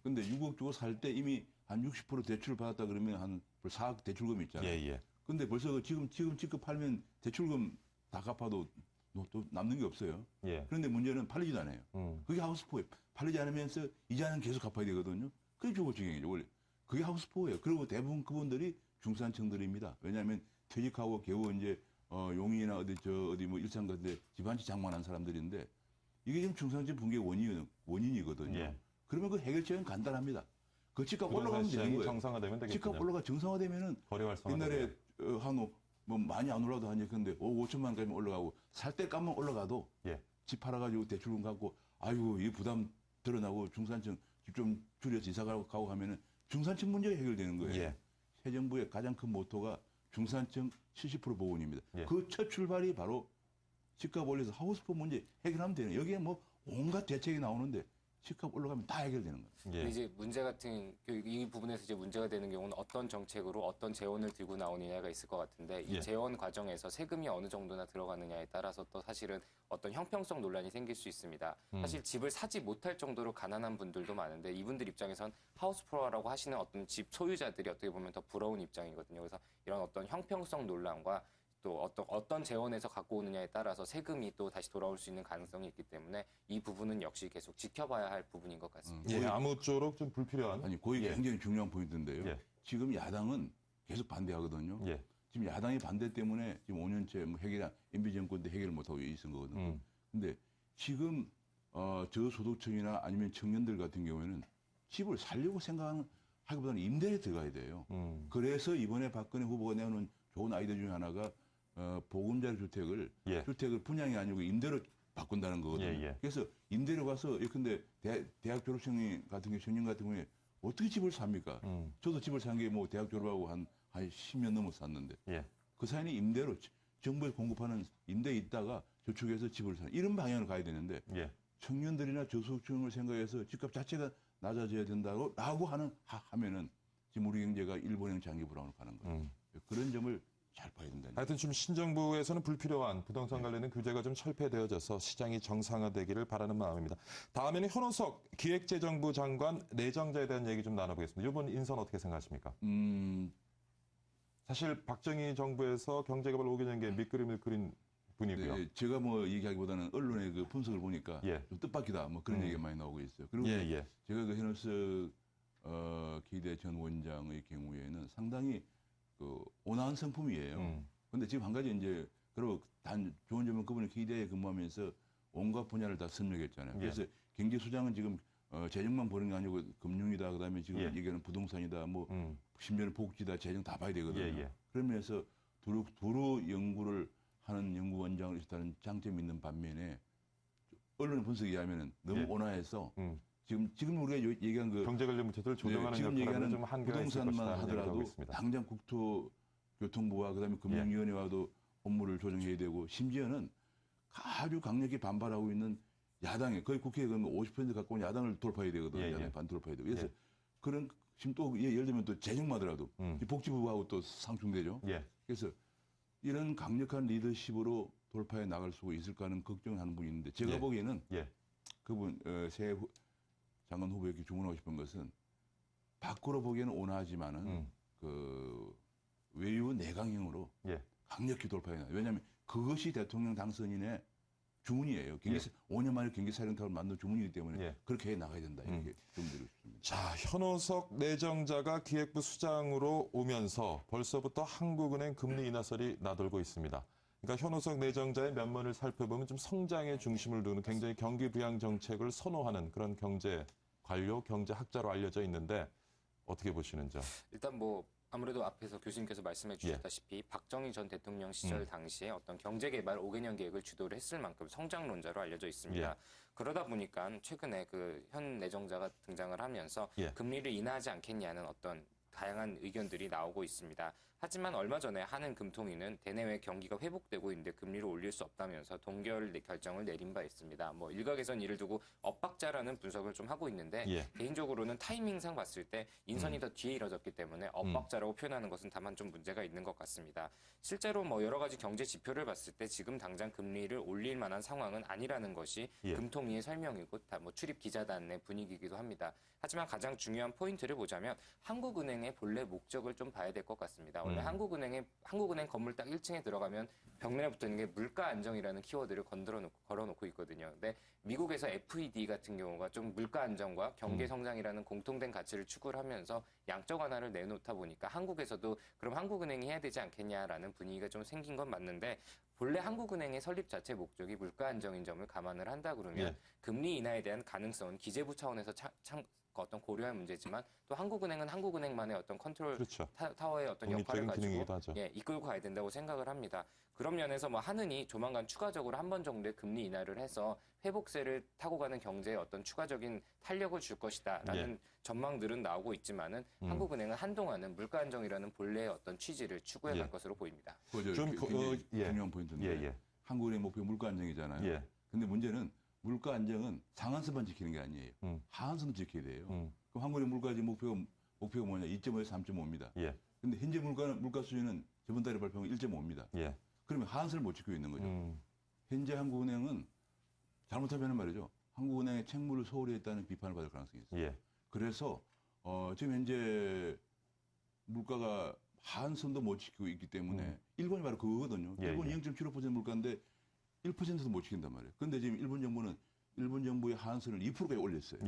근데 6억 주고 살 때 이미 한 60% 대출을 받았다 그러면 한 4억 대출금이 있잖아요. 근데 벌써 지금 집값 팔면 대출금 다 갚아도 또 남는 게 없어요. 예. 그런데 문제는 팔리지도 않아요. 그게 하우스포예요. 팔리지 않으면서 이자는 계속 갚아야 되거든요. 그게 주거증이죠, 원래. 그게 하우스포예요. 그리고 대부분 그분들이 중산층들입니다. 왜냐하면 퇴직하고 겨우 이제 용인이나 어디 뭐 일산 같은데 집 한 채 장만한 사람들인데 이게 지금 중산층 붕괴 원인이거든요. 예. 그러면 그 해결책은 간단합니다. 그 집값 부동산 올라가면 되는 시장이 거예요. 정상화되면 되겠군요. 집값 올라가 정상화되면은 거래 활성화. 옛날에 한우 뭐 많이 안 올라도 하니 근데 5천만 원까지 올라가고 살 때 값만 올라가도 예. 집 팔아가지고 대출금 갖고 아이고 이 부담 드러나고 중산층 집 좀 줄여서 이사 가고 하면은 중산층 문제가 해결되는 거예요. 예. 새 정부의 가장 큰 모토가 중산층 70% 보훈입니다. 예. 그 첫 출발이 바로 집값 올려서 하우스포 문제 해결하면 되는. 여기에 뭐 온갖 대책이 나오는데 집값 올라가면 다 해결되는 거예요. 근데 이제 문제 같은 이 부분에서 이제 문제가 되는 경우는 어떤 정책으로 어떤 재원을 들고 나오느냐가 있을 것 같은데 이 예. 재원 과정에서 세금이 어느 정도나 들어가느냐에 따라서 또 사실은 어떤 형평성 논란이 생길 수 있습니다. 사실 집을 사지 못할 정도로 가난한 분들도 많은데 이분들 입장에선 하우스프로라고 하시는 어떤 집 소유자들이 어떻게 보면 더 부러운 입장이거든요. 그래서 이런 어떤 형평성 논란과 또 어떤 재원에서 갖고 오느냐에 따라서 세금이 또 다시 돌아올 수 있는 가능성이 있기 때문에 이 부분은 역시 계속 지켜봐야 할 부분인 것 같습니다. 예, 아무쪼록 좀 불필요한. 아니, 거기 예. 굉장히 중요한 포인트인데요. 예. 지금 야당은 계속 반대하거든요. 예. 지금 야당의 반대 때문에 지금 5년째 뭐 MB 정권 때 해결을 못하고 있은 거거든요. 근데 지금 저소득층이나 아니면 청년들 같은 경우에는 집을 살려고 생각하는 하기보다는 임대에 들어가야 돼요. 그래서 이번에 박근혜 후보가 내놓은 좋은 아이디어 중에 하나가 보금자리 주택을 분양이 아니고 임대로 바꾼다는 거거든요. 예. 그래서 임대로 가서 예컨대 대학 졸업생 같은 경우 청년 같은 경우에 어떻게 집을 삽니까? 저도 집을 산 게 뭐 대학 졸업하고 한 10년 넘어서 샀는데 예. 그 사이는 임대로 정부에서 공급하는 임대에 있다가 저축해서 집을 사는 이런 방향으로 가야 되는데 예. 청년들이나 저소득층을 생각해서 집값 자체가 낮아져야 된다고 하면은 지금 우리 경제가 일본형 장기 불황으로 가는 거예요. 그런 점을 잘 봐야 된다. 하여튼 지금 신정부에서는 불필요한 부동산 관련된 규제가 좀 철폐되어져서 시장이 정상화되기를 바라는 마음입니다. 다음에는 현우석 기획재정부 장관 내정자에 대한 얘기 좀 나눠보겠습니다. 이번 인선 어떻게 생각하십니까? 사실 박정희 정부에서 경제개발 5개년계 밑그림을 그린 분이고요. 네, 제가 뭐 얘기하기보다는 언론의 그 분석을 보니까 좀 뜻밖이다 뭐 그런 얘기가 많이 나오고 있어요. 그리고 제가 그 현우석 기대 전 원장의 경우에는 상당히 그 온화한 성품이에요. 근데 지금 한 가지 이제 그리고 단 좋은 점은 그분이 기대에 근무하면서 온갖 분야를 다 섭렵했잖아요. 그래서 경제수장은 지금 재정만 보는 게 아니고 금융이다, 그다음에 지금 얘기하는 부동산이다, 뭐 심지어는 복지다, 재정 다 봐야 되거든요. 그러면서 두루 연구를 하는 연구원장을 있다는 장점이 있는 반면에 언론 분석에 의하면은 너무 온화해서 지금 우리가 얘기한 그 경제 관련 문제들을 조정하는 지금 얘기하는 좀 한계가 있을 부동산만 것이다 하더라도 당장 국토교통부와 그다음에 금융위원회와도 업무를 조정해야 되고 심지어는 아주 강력히 반발하고 있는 야당에 거의 국회에 50% 갖고 온 야당을 돌파해야 되거든요. 야당 반 돌파해야 되고 그래서 그런 지금 또 예를 들면 또 재정만 하더라도 복지부하고 또 상충되죠. 그래서 이런 강력한 리더십으로 돌파해 나갈 수 있을까 하는 걱정하는 분이 있는데 제가 보기에는 그분 새 장관 후보에게 주문하고 싶은 것은 밖으로 보기에는 온화하지만은 그 외유 내강형으로 강력히 돌파해 나. 왜냐하면 그것이 대통령 당선인의 주문이에요. 5년 만에 경기사령탑을 만든 주문이기 때문에 그렇게 해 나가야 된다. 이렇게 주문드리고 싶습니다. 자, 현우석 내정자가 기획부 수장으로 오면서 벌써부터 한국은행 금리 인하설이 나돌고 있습니다. 그러니까 현우석 내정자의 면면을 살펴보면 좀 성장에 중심을 두는 굉장히 경기 부양 정책을 선호하는 그런 경제 관료, 경제학자로 알려져 있는데 어떻게 보시는지요? 일단 뭐 아무래도 앞에서 교수님께서 말씀해 주셨다시피 박정희 전 대통령 시절 당시에 어떤 경제개발 5개년 계획을 주도를 했을 만큼 성장론자로 알려져 있습니다. 그러다 보니까 최근에 그 현 내정자가 등장을 하면서 금리를 인하하지 않겠냐는 어떤 다양한 의견들이 나오고 있습니다. 하지만 얼마 전에 한은 금통위는 대내외 경기가 회복되고 있는데 금리를 올릴 수 없다면서 동결 결정을 내린 바 있습니다. 뭐 일각에선 이를 두고 엇박자라는 분석을 좀 하고 있는데 개인적으로는 타이밍상 봤을 때 인선이 더 뒤에 이뤄졌기 때문에 엇박자라고 표현하는 것은 다만 좀 문제가 있는 것 같습니다. 실제로 뭐 여러 가지 경제 지표를 봤을 때 지금 당장 금리를 올릴 만한 상황은 아니라는 것이 금통위의 설명이고 다 뭐 출입 기자단의 분위기이기도 합니다. 하지만 가장 중요한 포인트를 보자면 한국은행은 한국은행의 본래 목적을 좀 봐야 될 것 같습니다. 원래 한국은행 건물 딱 1층에 들어가면 벽면에 붙어 있는 게 물가 안정이라는 키워드를 걸어놓고 있거든요. 근데 미국에서 FED 같은 경우가 좀 물가 안정과 경제 성장이라는 공통된 가치를 추구를 하면서 양적 완화를 내놓다 보니까 한국에서도 그럼 한국은행이 해야 되지 않겠냐라는 분위기가 좀 생긴 건 맞는데 본래 한국은행의 설립 자체 목적이 물가 안정인 점을 감안을 한다 그러면 금리 인하에 대한 가능성은 기재부 차원에서 어떤 고려할 문제지만 또 한국은행은 한국은행만의 어떤 컨트롤 타워의 어떤 역할을 가지고 이끌고 가야 된다고 생각을 합니다. 그런 면에서 뭐 하느니 조만간 추가적으로 한 번 정도의 금리 인하를 해서 회복세를 타고 가는 경제에 어떤 추가적인 탄력을 줄 것이다라는 전망들은 나오고 있지만은 한국은행은 한동안은 물가 안정이라는 본래의 어떤 취지를 추구해 갈 것으로 보입니다. 중요한 포인트인데 한국은행 목표 물가 안정이잖아요. 근데 문제는 물가 안정은 상한선만 지키는 게 아니에요. 하한선도 지켜야 돼요. 그럼 한국의 물가지 목표가 뭐냐? 2.5에서 3.5입니다. 근데 현재 물가 수준은 저번 달에 발표한 1.5입니다. 그러면 하한선을 못 지키고 있는 거죠. 현재 한국은행은 잘못하면 말이죠. 한국은행의 책무를 소홀히 했다는 비판을 받을 가능성이 있어요. 그래서 지금 현재 물가가 하한선도 못 지키고 있기 때문에 일본이 바로 그거거든요. 일본이 0.75% 물가인데 1%도 못 지킨단 말이에요. 그런데 지금 일본 정부의 하한선을 2%까지 올렸어요.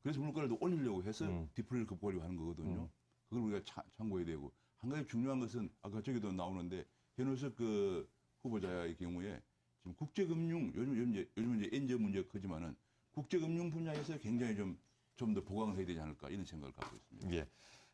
그래서 물가를 더 올리려고 해서 디플레를 극복하려고 하는 거거든요. 그걸 우리가 참고해야 되고 한 가지 중요한 것은 아까 저기도 나오는데 변호석 그 후보자의 경우에 지금 국제금융 요즘 이제 엔저 문제가 크지만은 국제금융 분야에서 굉장히 좀 더 보강을 해야 되지 않을까 이런 생각을 갖고 있습니다.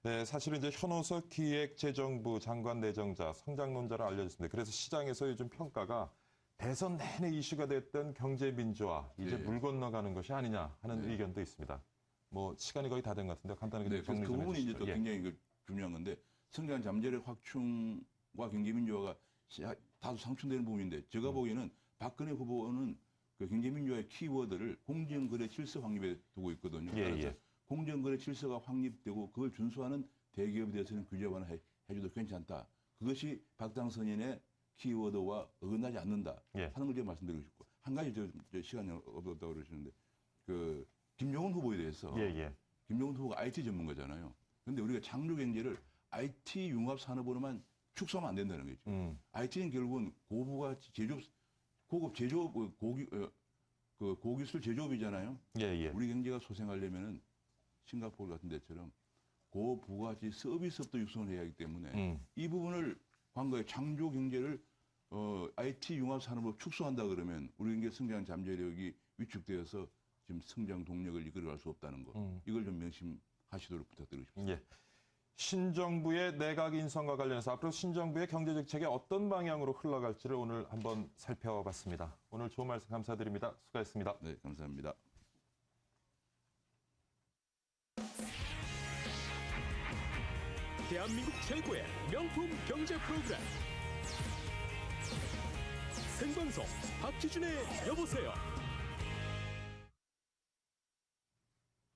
네, 사실은 이제 현오석 기획재정부 장관 내정자 성장론자로 알려졌습니다. 그래서 시장에서 요즘 평가가 대선 내내 이슈가 됐던 경제 민주화 이제 물 건너가는 것이 아니냐 하는 의견도 있습니다. 뭐 시간이 거의 다 된 것 같은데 간단하게 정리 좀 그 부분이 해주시죠. 이제 또 굉장히 중요한 건데 성장 잠재력 확충과 경제 민주화가 다소 상충되는 부분인데 제가 보기에는 박근혜 후보는 그 경제 민주화의 키워드를 공정거래 질서 확립에 두고 있거든요. 따라서 공정거래 질서가 확립되고 그걸 준수하는 대기업에 대해서는 규제 완화해줘도 괜찮다. 그것이 박당선인의 키워드와 어긋나지 않는다 하는 걸 제가 말씀드리고 싶고 한 가지 저 시간이 없었다고 그러시는데 그 김용훈 후보에 대해서 김용훈 후보가 IT 전문가잖아요. 그런데 우리가 창조 경제를 IT 융합 산업으로만 축소하면 안 된다는 거죠. IT는 결국은 고부가치 제조업, 고급 제조업, 고기술 제조업이잖아요. 우리 경제가 소생하려면은 싱가포르 같은 데처럼 고부가치 서비스업도 육성을 해야 하기 때문에 이 부분을 관과의 창조 경제를 IT 융합 산업으로 축소한다 그러면 우리 경제 성장 잠재력이 위축되어서 지금 성장 동력을 이끌어갈 수 없다는 거. 이걸 좀 명심하시도록 부탁드리고 싶습니다. 신정부의 내각 인선과 관련해서 앞으로 신정부의 경제정책이 어떤 방향으로 흘러갈지를 오늘 한번 살펴봤습니다. 오늘 좋은 말씀 감사드립니다. 수고하셨습니다. 네, 감사합니다. 대한민국 최고의 명품 경제 프로그램 생방송 박기준의 여보세요.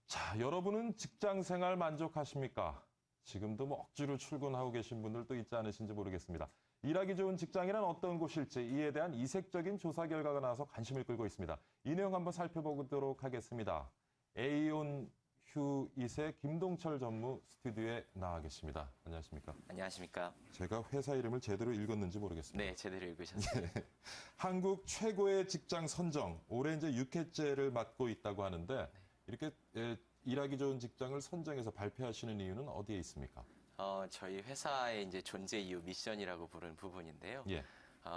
자, 여러분은 직장 생활 만족하십니까? 지금도 뭐 억지로 출근하고 계신 분들도 있지 않으신지 모르겠습니다. 일하기 좋은 직장이란 어떤 곳일지 이에 대한 이색적인 조사 결과가 나와서 관심을 끌고 있습니다. 이 내용 한번 살펴보도록 하겠습니다. 에이온 휴잇의 김동철 전무 스튜디오에 나와 계십니다. 안녕하십니까? 안녕하십니까? 제가 회사 이름을 제대로 읽었는지 모르겠습니다. 네, 제대로 읽으셨어요. 한국 최고의 직장 선정, 올해 이제 6회째를 맡고 있다고 하는데 이렇게 일하기 좋은 직장을 선정해서 발표하시는 이유는 어디에 있습니까? 저희 회사의 이제 존재 이유 미션이라고 부르는 부분인데요.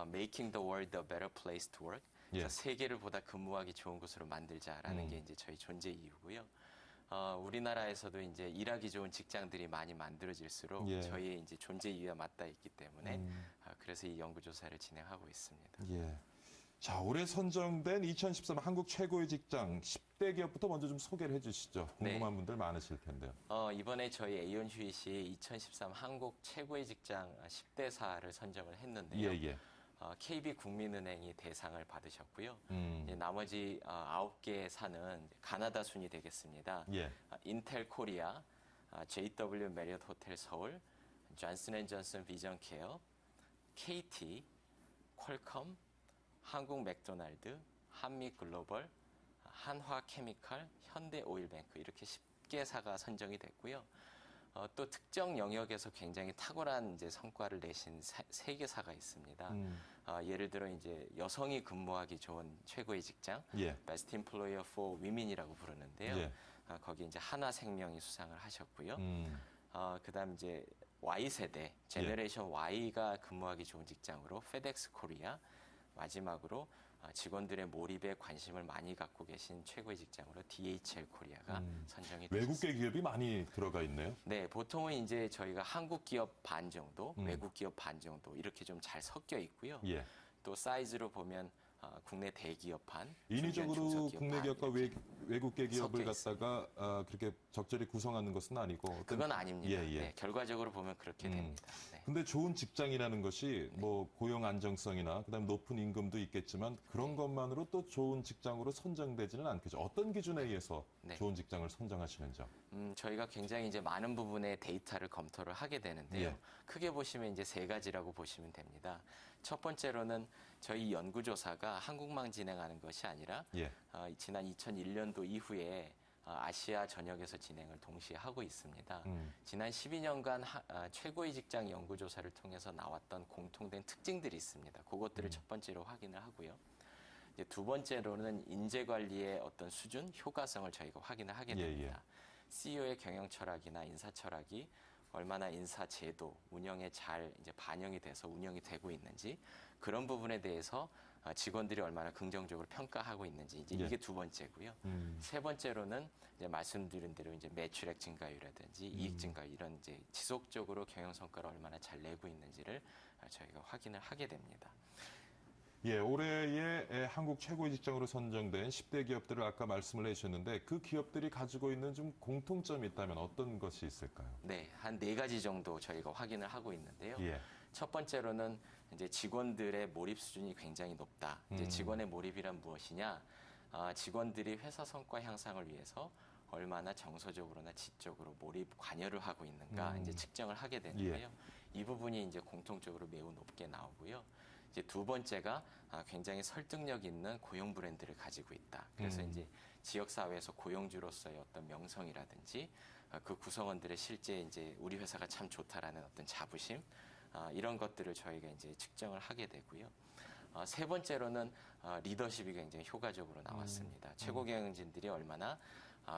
Making the world a better place to work. 세계를 보다 근무하기 좋은 곳으로 만들자라는 게 이제 저희 존재 이유고요. 우리나라에서도 이제 일하기 좋은 직장들이 많이 만들어질수록 저희의 이제 존재 이유와 맞닿아 있기 때문에 그래서 이 연구조사를 진행하고 있습니다. 자, 올해 선정된 2013 한국 최고의 직장 10대 기업부터 먼저 좀 소개를 해주시죠. 궁금한 분들 많으실 텐데요. 이번에 저희 에이온 휴잇이 2013 한국 최고의 직장 10대사를 선정을 했는데요. KB국민은행이 대상을 받으셨고요. 나머지 9개 사는 가나다 순이 되겠습니다. 인텔 코리아, JW 메리엇 호텔 서울, 존슨앤존슨 비전케어, KT, 퀄컴, 한국 맥도날드, 한미글로벌, 한화케미칼, 현대오일뱅크 이렇게 10개사가 선정이 됐고요. 또 특정 영역에서 굉장히 탁월한 이제 성과를 내신 세계사가 있습니다. 예를 들어 이제 여성이 근무하기 좋은 최고의 직장, Best Employer for Women이라고 부르는데요. 거기 이제 한화생명이 수상을 하셨고요. 그다음 이제 Y 세대, 제너레이션 Y가 근무하기 좋은 직장으로 FedEx 코리아, 마지막으로 직원들의 몰입에 관심을 많이 갖고 계신 최고의 직장으로 DHL 코리아가 선정이 되었습니다. 외국계 기업이 많이 들어가 있네요. 네, 보통은 이제 저희가 한국 기업 반 정도, 외국 기업 반 정도 이렇게 좀 잘 섞여 있고요. 또 사이즈로 보면 국내 대기업 반, 인위적으로 국내 기업과 외국계 기업을 섞여 갖다가 그렇게 적절히 구성하는 것은 아니고 그건 아닙니다. 네, 결과적으로 보면 그렇게 됩니다. 네. 근데 좋은 직장이라는 것이 뭐 고용 안정성이나 그다음에 높은 임금도 있겠지만 그런 것만으로 또 좋은 직장으로 선정되지는 않겠죠. 어떤 기준에 의해서 좋은 직장을 선정하시는지요? 저희가 굉장히 이제 많은 부분의 데이터를 검토를 하게 되는데요. 크게 보시면 이제 세 가지라고 보시면 됩니다. 첫 번째로는 저희 연구조사가 한국만 진행하는 것이 아니라 지난 2001년도 이후에 아시아 전역에서 진행을 동시에 하고 있습니다. 지난 12년간 최고의 직장 연구조사를 통해서 나왔던 공통된 특징들이 있습니다. 그것들을 첫 번째로 확인을 하고요. 이제 두 번째로는 인재관리의 어떤 수준, 효과성을 저희가 확인을 하게 됩니다. CEO의 경영 철학이나 인사 철학이 얼마나 인사 제도, 운영에 잘 이제 반영이 돼서 운영이 되고 있는지 그런 부분에 대해서 직원들이 얼마나 긍정적으로 평가하고 있는지 이제 이게 두 번째고요. 세 번째로는 이제 말씀드린 대로 이제 매출액 증가율이라든지 이익 증가율 이런 이제 지속적으로 경영 성과를 얼마나 잘 내고 있는지를 저희가 확인을 하게 됩니다. 올해의 한국 최고의 직장으로 선정된 10대 기업들을 아까 말씀을 해주셨는데 그 기업들이 가지고 있는 좀 공통점이 있다면 어떤 것이 있을까요? 네, 한 4가지 정도 저희가 확인을 하고 있는데요. 첫 번째로는 이제 직원들의 몰입 수준이 굉장히 높다. 이제 직원의 몰입이란 무엇이냐? 직원들이 회사 성과 향상을 위해서 얼마나 정서적으로나 지적으로 몰입 관여를 하고 있는가 이제 측정을 하게 되는데요. 이 부분이 이제 공통적으로 매우 높게 나오고요. 이제 두 번째가 굉장히 설득력 있는 고용 브랜드를 가지고 있다. 그래서 이제 지역 사회에서 고용주로서의 어떤 명성이라든지 그 구성원들의 실제 이제 우리 회사가 참 좋다라는 어떤 자부심 이런 것들을 저희가 이제 측정을 하게 되고요. 세 번째로는 리더십이 굉장히 효과적으로 나왔습니다. 최고 경영진들이 얼마나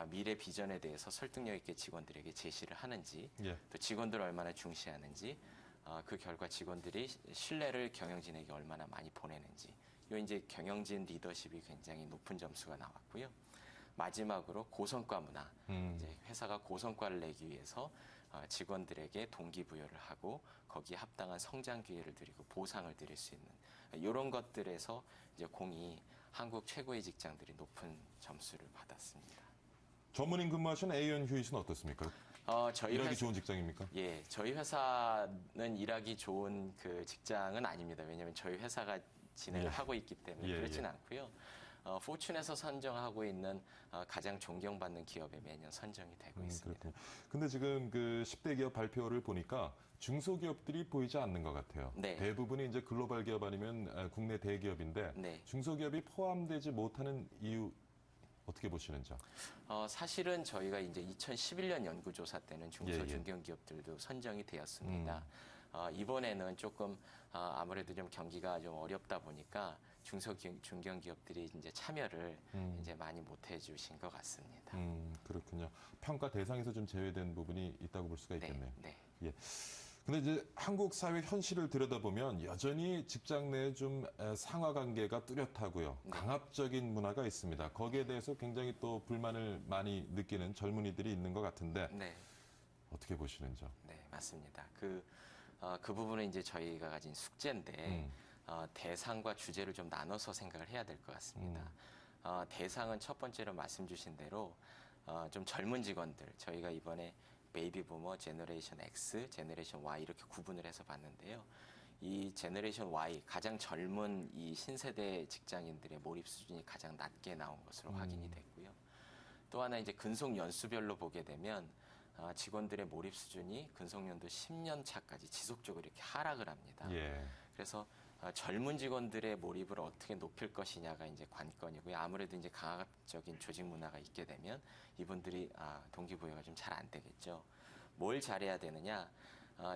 미래 비전에 대해서 설득력 있게 직원들에게 제시를 하는지, 또 직원들을 얼마나 중시하는지, 그 결과 직원들이 신뢰를 경영진에게 얼마나 많이 보내는지, 요 이제 경영진 리더십이 굉장히 높은 점수가 나왔고요. 마지막으로 고성과 문화, 이제 회사가 고성과를 내기 위해서 직원들에게 동기부여를 하고 거기에 합당한 성장 기회를 드리고 보상을 드릴 수 있는 이런 것들에서 이제 공이 한국 최고의 직장들이 높은 점수를 받았습니다. 전문인 근무하신 에이언 휴잇은 어떻습니까? 일하기 좋은 직장입니까? 예, 저희 회사는 일하기 좋은 그 직장은 아닙니다. 왜냐하면 저희 회사가 진행을 하고 있기 때문에 그렇진 않고요. 포춘에서 선정하고 있는 가장 존경받는 기업에 매년 선정이 되고 있습니다. 근데 지금 그 10대 기업 발표를 보니까 중소기업들이 보이지 않는 것 같아요. 대부분이 이제 글로벌 기업 아니면 국내 대기업인데 중소기업이 포함되지 못하는 이유 어떻게 보시는지요? 사실은 저희가 이제 2011년 연구조사 때는 중소중견기업들도 선정이 되었습니다. 이번에는 조금 아무래도 좀 경기가 좀 어렵다 보니까 중견기업들이 이제 참여를 이제 많이 못 해주신 것 같습니다. 그렇군요. 평가 대상에서 좀 제외된 부분이 있다고 볼 수가 있겠네요. 근데 이제 한국 사회 현실을 들여다보면 여전히 직장 내에 좀 상하 관계가 뚜렷하고요. 강압적인 문화가 있습니다. 거기에 대해서 굉장히 또 불만을 많이 느끼는 젊은이들이 있는 것 같은데 어떻게 보시는지요? 네, 맞습니다. 그 부분은 이제 저희가 가진 숙제인데 대상과 주제를 좀 나눠서 생각을 해야 될 것 같습니다. 대상은 첫 번째로 말씀 주신 대로 좀 젊은 직원들, 저희가 이번에 베이비 부머, 제너레이션 X, 제너레이션 Y 이렇게 구분을 해서 봤는데요. 이 제너레이션 Y, 가장 젊은 이 신세대 직장인들의 몰입 수준이 가장 낮게 나온 것으로 확인이 됐고요. 또 하나 이제 근속 연수별로 보게 되면 직원들의 몰입 수준이 근속 연도 10년 차까지 지속적으로 이렇게 하락을 합니다. 그래서 젊은 직원들의 몰입을 어떻게 높일 것이냐가 이제 관건이고요. 아무래도 이제 강압적인 조직 문화가 있게 되면 이분들이 동기부여가 좀 잘 안 되겠죠. 뭘 잘해야 되느냐?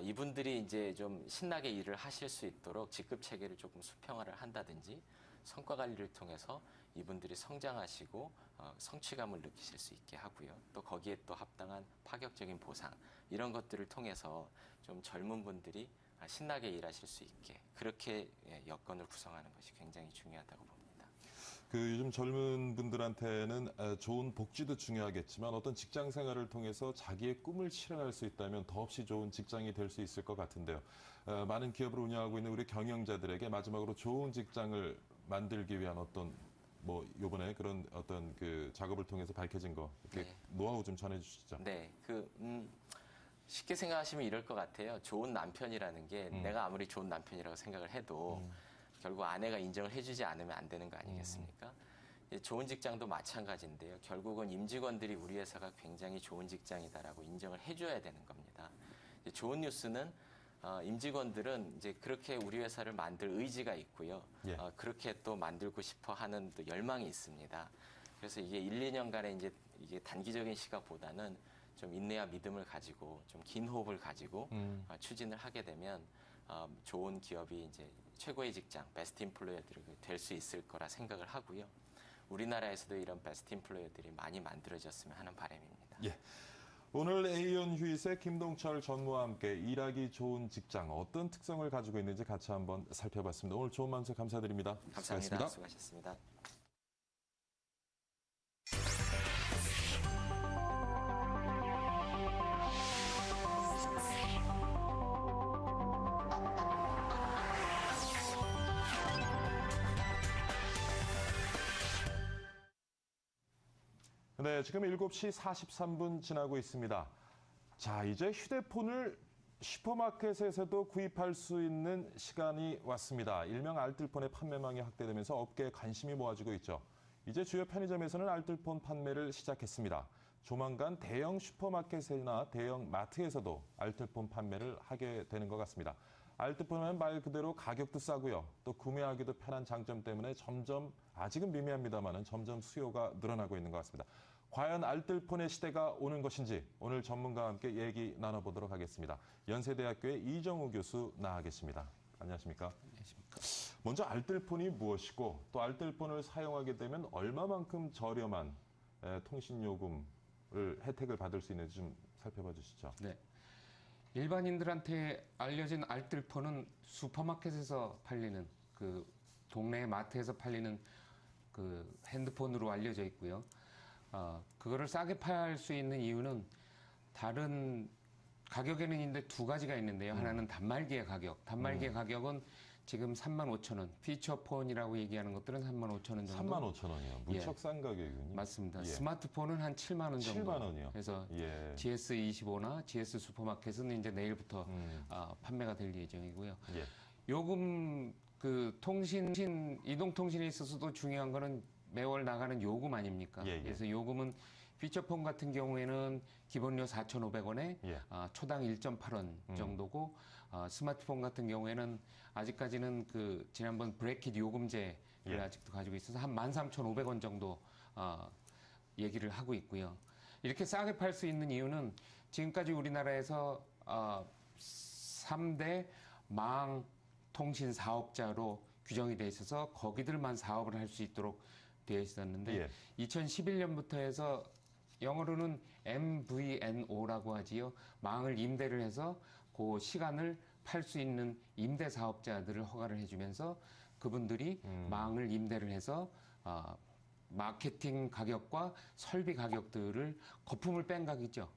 이분들이 이제 좀 신나게 일을 하실 수 있도록 직급 체계를 조금 수평화를 한다든지 성과 관리를 통해서 이분들이 성장하시고 성취감을 느끼실 수 있게 하고요. 또 거기에 또 합당한 파격적인 보상 이런 것들을 통해서 좀 젊은 분들이 신나게 일하실 수 있게 그렇게 여건을 구성하는 것이 굉장히 중요하다고 봅니다. 요즘 젊은 분들한테는 좋은 복지도 중요하겠지만 어떤 직장 생활을 통해서 자기의 꿈을 실현할 수 있다면 더없이 좋은 직장이 될 수 있을 것 같은데요. 많은 기업을 운영하고 있는 우리 경영자들에게 마지막으로 좋은 직장을 만들기 위한 어떤 요번에 그런 어떤 그 작업을 통해서 밝혀진 거 이렇게 노하우 좀 전해주시죠. 네, 쉽게 생각하시면 이럴 것 같아요. 좋은 남편이라는 게 내가 아무리 좋은 남편이라고 생각을 해도 결국 아내가 인정을 해주지 않으면 안 되는 거 아니겠습니까? 좋은 직장도 마찬가지인데요. 결국은 임직원들이 우리 회사가 굉장히 좋은 직장이다라고 인정을 해줘야 되는 겁니다. 좋은 뉴스는 임직원들은 이제 그렇게 우리 회사를 만들 의지가 있고요. 그렇게 또 만들고 싶어 하는 또 열망이 있습니다. 그래서 이게 1, 2년간의 이게 단기적인 시각보다는 좀 인내와 믿음을 가지고 좀 긴 호흡을 가지고 추진을 하게 되면 좋은 기업이 이제 최고의 직장, 베스트 임플로이어들이 될 수 있을 거라 생각을 하고요. 우리나라에서도 이런 베스트 임플로이어들이 많이 만들어졌으면 하는 바람입니다. 오늘 에이온 휴잇의 김동철 전무와 함께 일하기 좋은 직장 어떤 특성을 가지고 있는지 같이 한번 살펴봤습니다. 오늘 좋은 말씀 감사드립니다. 감사합니다. 수고하셨습니다. 네, 지금 7시 43분 지나고 있습니다. 자, 이제 휴대폰을 슈퍼마켓에서도 구입할 수 있는 시간이 왔습니다. 일명 알뜰폰의 판매망이 확대되면서 업계에 관심이 모아지고 있죠. 이제 주요 편의점에서는 알뜰폰 판매를 시작했습니다. 조만간 대형 슈퍼마켓이나 대형 마트에서도 알뜰폰 판매를 하게 되는 것 같습니다. 알뜰폰은 말 그대로 가격도 싸고요. 또 구매하기도 편한 장점 때문에 점점 아직은 미미합니다만은 점점 수요가 늘어나고 있는 것 같습니다. 과연 알뜰폰의 시대가 오는 것인지 오늘 전문가와 함께 얘기 나눠보도록 하겠습니다. 연세대학교의 이정우 교수 나와 계십니다. 안녕하십니까? 안녕하십니까? 먼저 알뜰폰이 무엇이고 또 알뜰폰을 사용하게 되면 얼마만큼 저렴한 통신요금을 혜택을 받을 수 있는지 좀 살펴봐 주시죠. 네. 일반인들한테 알려진 알뜰폰은 슈퍼마켓에서 팔리는 동네 마트에서 팔리는 핸드폰으로 알려져 있고요. 그거를 싸게 팔 수 있는 이유는 다른 가격에는 있는데 두 가지가 있는데요. 하나는 단말기의 가격. 단말기의 가격은 지금 35,000원. 피처폰이라고 얘기하는 것들은 35,000원 정도. 35,000원이요. 무척 싼 가격이군요. 맞습니다. 스마트폰은 한 7만 원 정도. 7만 원이요. 그래서 GS25나 GS 슈퍼마켓은 이제 내일부터 판매가 될 예정이고요. 요금 이동통신에 있어서도 중요한 거는 매월 나가는 요금 아닙니까? 그래서 요금은 피처폰 같은 경우에는 기본료 4,500원에 초당 1.8원 정도고 스마트폰 같은 경우에는 아직까지는 지난번 브레킷 요금제를 아직도 가지고 있어서 한 13,500원 정도 얘기를 하고 있고요. 이렇게 싸게 팔 수 있는 이유는 지금까지 우리나라에서 3대 망 통신 사업자로 규정이 돼 있어서 거기들만 사업을 할 수 있도록 되어 있었는데 2011년부터 해서 영어로는 MVNO라고 하지요. 망을 임대를 해서 그 시간을 팔 수 있는 임대 사업자들을 허가를 해주면서 그분들이 망을 임대를 해서 마케팅 가격과 설비 가격들을 거품을 뺀 가격이죠.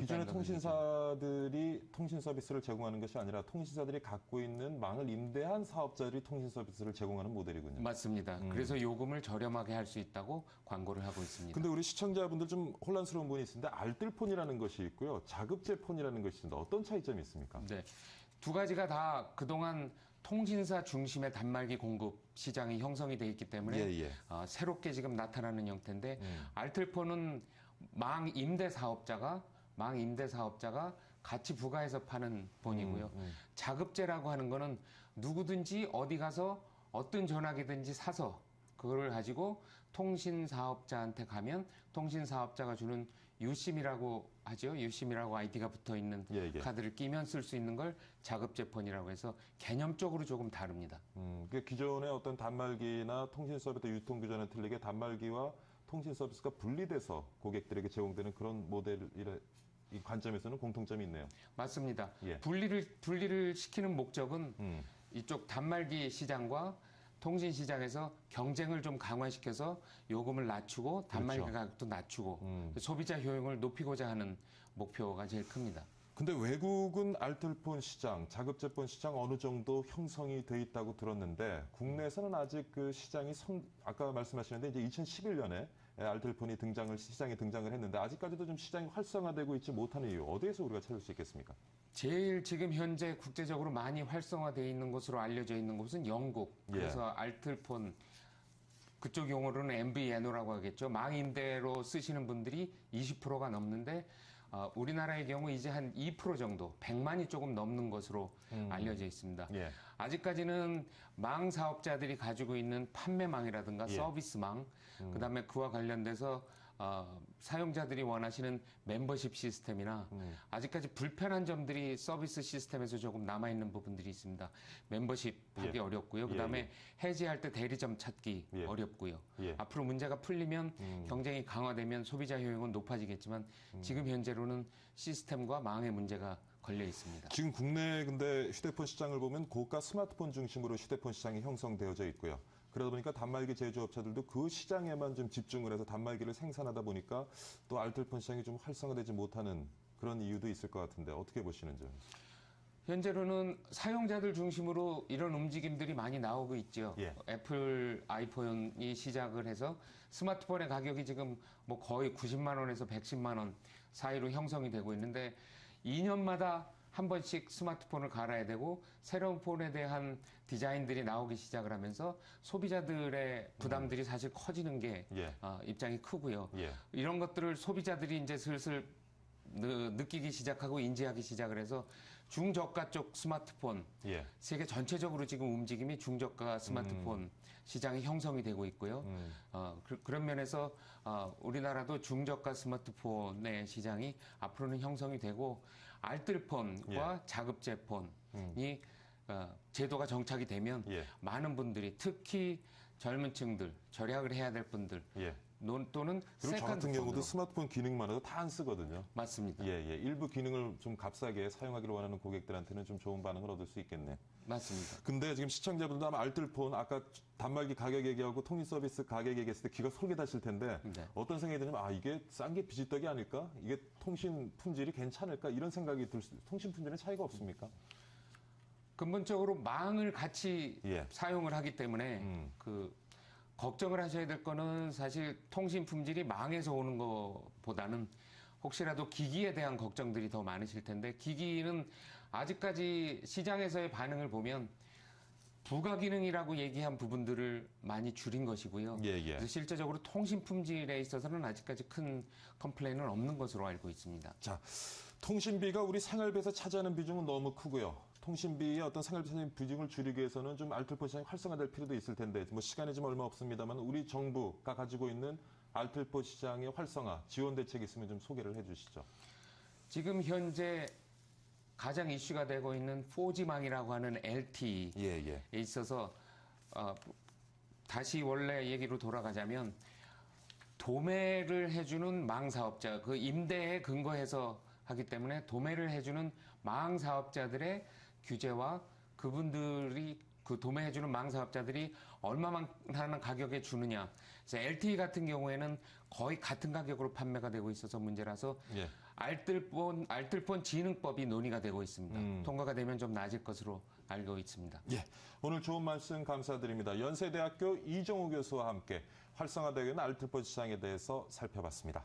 기존의 통신사들이 통신 서비스를 제공하는 것이 아니라 통신사들이 갖고 있는 망을 임대한 사업자들이 통신 서비스를 제공하는 모델이군요. 맞습니다. 그래서 요금을 저렴하게 할 수 있다고 광고를 하고 있습니다. 근데 우리 시청자분들 좀 혼란스러운 부분이 있는데 알뜰폰이라는 것이 있고요. 자급제폰이라는 것이 있는데 어떤 차이점이 있습니까? 네. 두 가지가 다 그동안 통신사 중심의 단말기 공급 시장이 형성이 돼 있기 때문에 새롭게 지금 나타나는 형태인데 알뜰폰은 망 임대 사업자가 같이 부가해서 파는 폰이고요. 자급제라고 하는 거는 누구든지 어디 가서 어떤 전화기든지 사서 그걸 가지고 통신 사업자한테 가면 통신 사업자가 주는 유심이라고 하죠. 유심이라고 아이디가 붙어 있는 카드를 끼면 쓸 수 있는 걸 자급제폰이라고 해서 개념적으로 조금 다릅니다. 그 기존의 어떤 단말기나 통신 서비스 유통 규제는 틀리게 단말기와 통신 서비스가 분리돼서 고객들에게 제공되는 그런 모델의 이 관점에서는 공통점이 있네요. 맞습니다. 분리를 시키는 목적은 이쪽 단말기 시장과 통신 시장에서 경쟁을 좀 강화시켜서 요금을 낮추고 단말기 가격도 낮추고 소비자 효용을 높이고자 하는 목표가 제일 큽니다. 근데 외국은 알뜰폰 시장, 자급제폰 시장 어느 정도 형성이 돼 있다고 들었는데 국내에서는 아직 그 시장이 아까 말씀하셨는데 이제 2011년에 알뜰폰이 시장에 등장을 했는데 아직까지도 좀 시장이 활성화되고 있지 못하는 이유 어디에서 우리가 찾을 수 있겠습니까? 제일 지금 현재 국제적으로 많이 활성화되어 있는 것으로 알려져 있는 곳은 영국. 그래서 알뜰폰 그쪽 용어로는 MVNO라고 하겠죠. 망임대로 쓰시는 분들이 20%가 넘는데 우리나라의 경우 이제 한 2% 정도, 100만이 조금 넘는 것으로 알려져 있습니다. 아직까지는 망 사업자들이 가지고 있는 판매망이라든가 서비스망, 그다음에 그와 관련돼서 사용자들이 원하시는 멤버십 시스템이나 아직까지 불편한 점들이 서비스 시스템에서 조금 남아있는 부분들이 있습니다. 멤버십 하기 어렵고요. 그다음에 해지할 때 대리점 찾기 어렵고요. 앞으로 문제가 풀리면 경쟁이 강화되면 소비자 효용은 높아지겠지만 지금 현재로는 시스템과 망의 문제가 걸려 있습니다. 지금 국내 근데 휴대폰 시장을 보면 고가 스마트폰 중심으로 휴대폰 시장이 형성되어져 있고요. 그러다 보니까 단말기 제조업체들도 그 시장에만 좀 집중을 해서 단말기를 생산하다 보니까 또 알뜰폰 시장이 좀 활성화되지 못하는 그런 이유도 있을 것 같은데 어떻게 보시는지요? 현재로는 사용자들 중심으로 이런 움직임들이 많이 나오고 있죠. 애플 아이폰이 시작을 해서 스마트폰의 가격이 지금 뭐 거의 90만 원에서 110만 원 사이로 형성이 되고 있는데 2년마다 한 번씩 스마트폰을 갈아야 되고 새로운 폰에 대한 디자인들이 나오기 시작을 하면서 소비자들의 부담들이 사실 커지는 게 입장이 크고요. 이런 것들을 소비자들이 이제 슬슬 느끼기 시작하고 인지하기 시작을 해서 중저가 쪽 스마트폰 세계 전체적으로 지금 움직임이 중저가 스마트폰 시장이 형성이 되고 있고요. 그런 면에서 우리나라도 중저가 스마트폰의 시장이 앞으로는 형성이 되고 알뜰폰과 자급제폰이 제도가 정착이 되면 많은 분들이 특히 젊은 층들, 절약을 해야 될 분들 또는 그리고 저 같은 경우도 스마트폰 기능만 해도 다 안 쓰거든요. 맞습니다. 일부 기능을 좀 값싸게 사용하기를 원하는 고객들한테는 좀 좋은 반응을 얻을 수 있겠네. 맞습니다. 근데 지금 시청자분들도 아마 알뜰폰 아까 단말기 가격 얘기하고 통신 서비스 가격 얘기했을 때 귀가 솔깃하실 텐데 어떤 생각이 드냐면 이게 싼 게 비지떡이 아닐까? 이게 통신 품질이 괜찮을까? 이런 생각이 통신 품질은 차이가 없습니까? 근본적으로 망을 같이 사용을 하기 때문에 걱정을 하셔야 될 거는 사실 통신 품질이 망에서 오는 것보다는 혹시라도 기기에 대한 걱정들이 더 많으실 텐데 기기는 아직까지 시장에서의 반응을 보면 부가 기능이라고 얘기한 부분들을 많이 줄인 것이고요. 그래서 실제적으로 통신 품질에 있어서는 아직까지 큰 컴플레인은 없는 것으로 알고 있습니다. 자, 통신비가 우리 생활비에서 차지하는 비중은 너무 크고요. 통신비의 어떤 생활비 비중을 줄이기 위해서는 좀 알뜰폰 시장이 활성화될 필요도 있을 텐데 뭐 시간이 좀 얼마 없습니다만 우리 정부가 가지고 있는 알뜰폰 시장의 활성화 지원 대책이 있으면 좀 소개를 해주시죠. 지금 현재 가장 이슈가 되고 있는 4G망이라고 하는 LTE에 있어서 다시 원래 얘기로 돌아가자면 도매를 해주는 망 사업자, 그 임대에 근거해서 하기 때문에 도매를 해주는 망 사업자들의 규제와 그분들이 그 도매해주는 망 사업자들이 얼마만하는 가격에 주느냐. 그래서 LTE 같은 경우에는 거의 같은 가격으로 판매가 되고 있어서 문제라서 알뜰폰 진흥법이 논의가 되고 있습니다. 통과가 되면 좀 나아질 것으로 알고 있습니다. 오늘 좋은 말씀 감사드립니다. 연세대학교 이정우 교수와 함께 활성화되고 있는 알뜰폰 시장에 대해서 살펴봤습니다.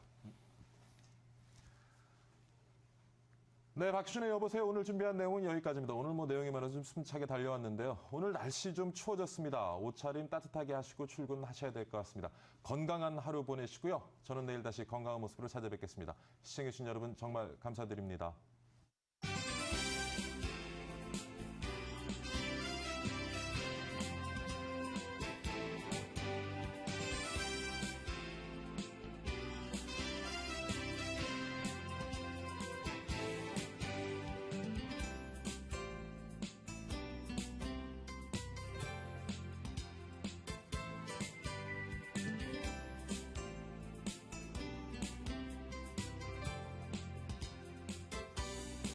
네, 박기준의 여보세요. 오늘 준비한 내용은 여기까지입니다. 오늘 뭐 내용이 많아서 좀 숨차게 달려왔는데요. 오늘 날씨 좀 추워졌습니다. 옷차림 따뜻하게 하시고 출근하셔야 될 것 같습니다. 건강한 하루 보내시고요. 저는 내일 다시 건강한 모습으로 찾아뵙겠습니다. 시청해주신 여러분 정말 감사드립니다.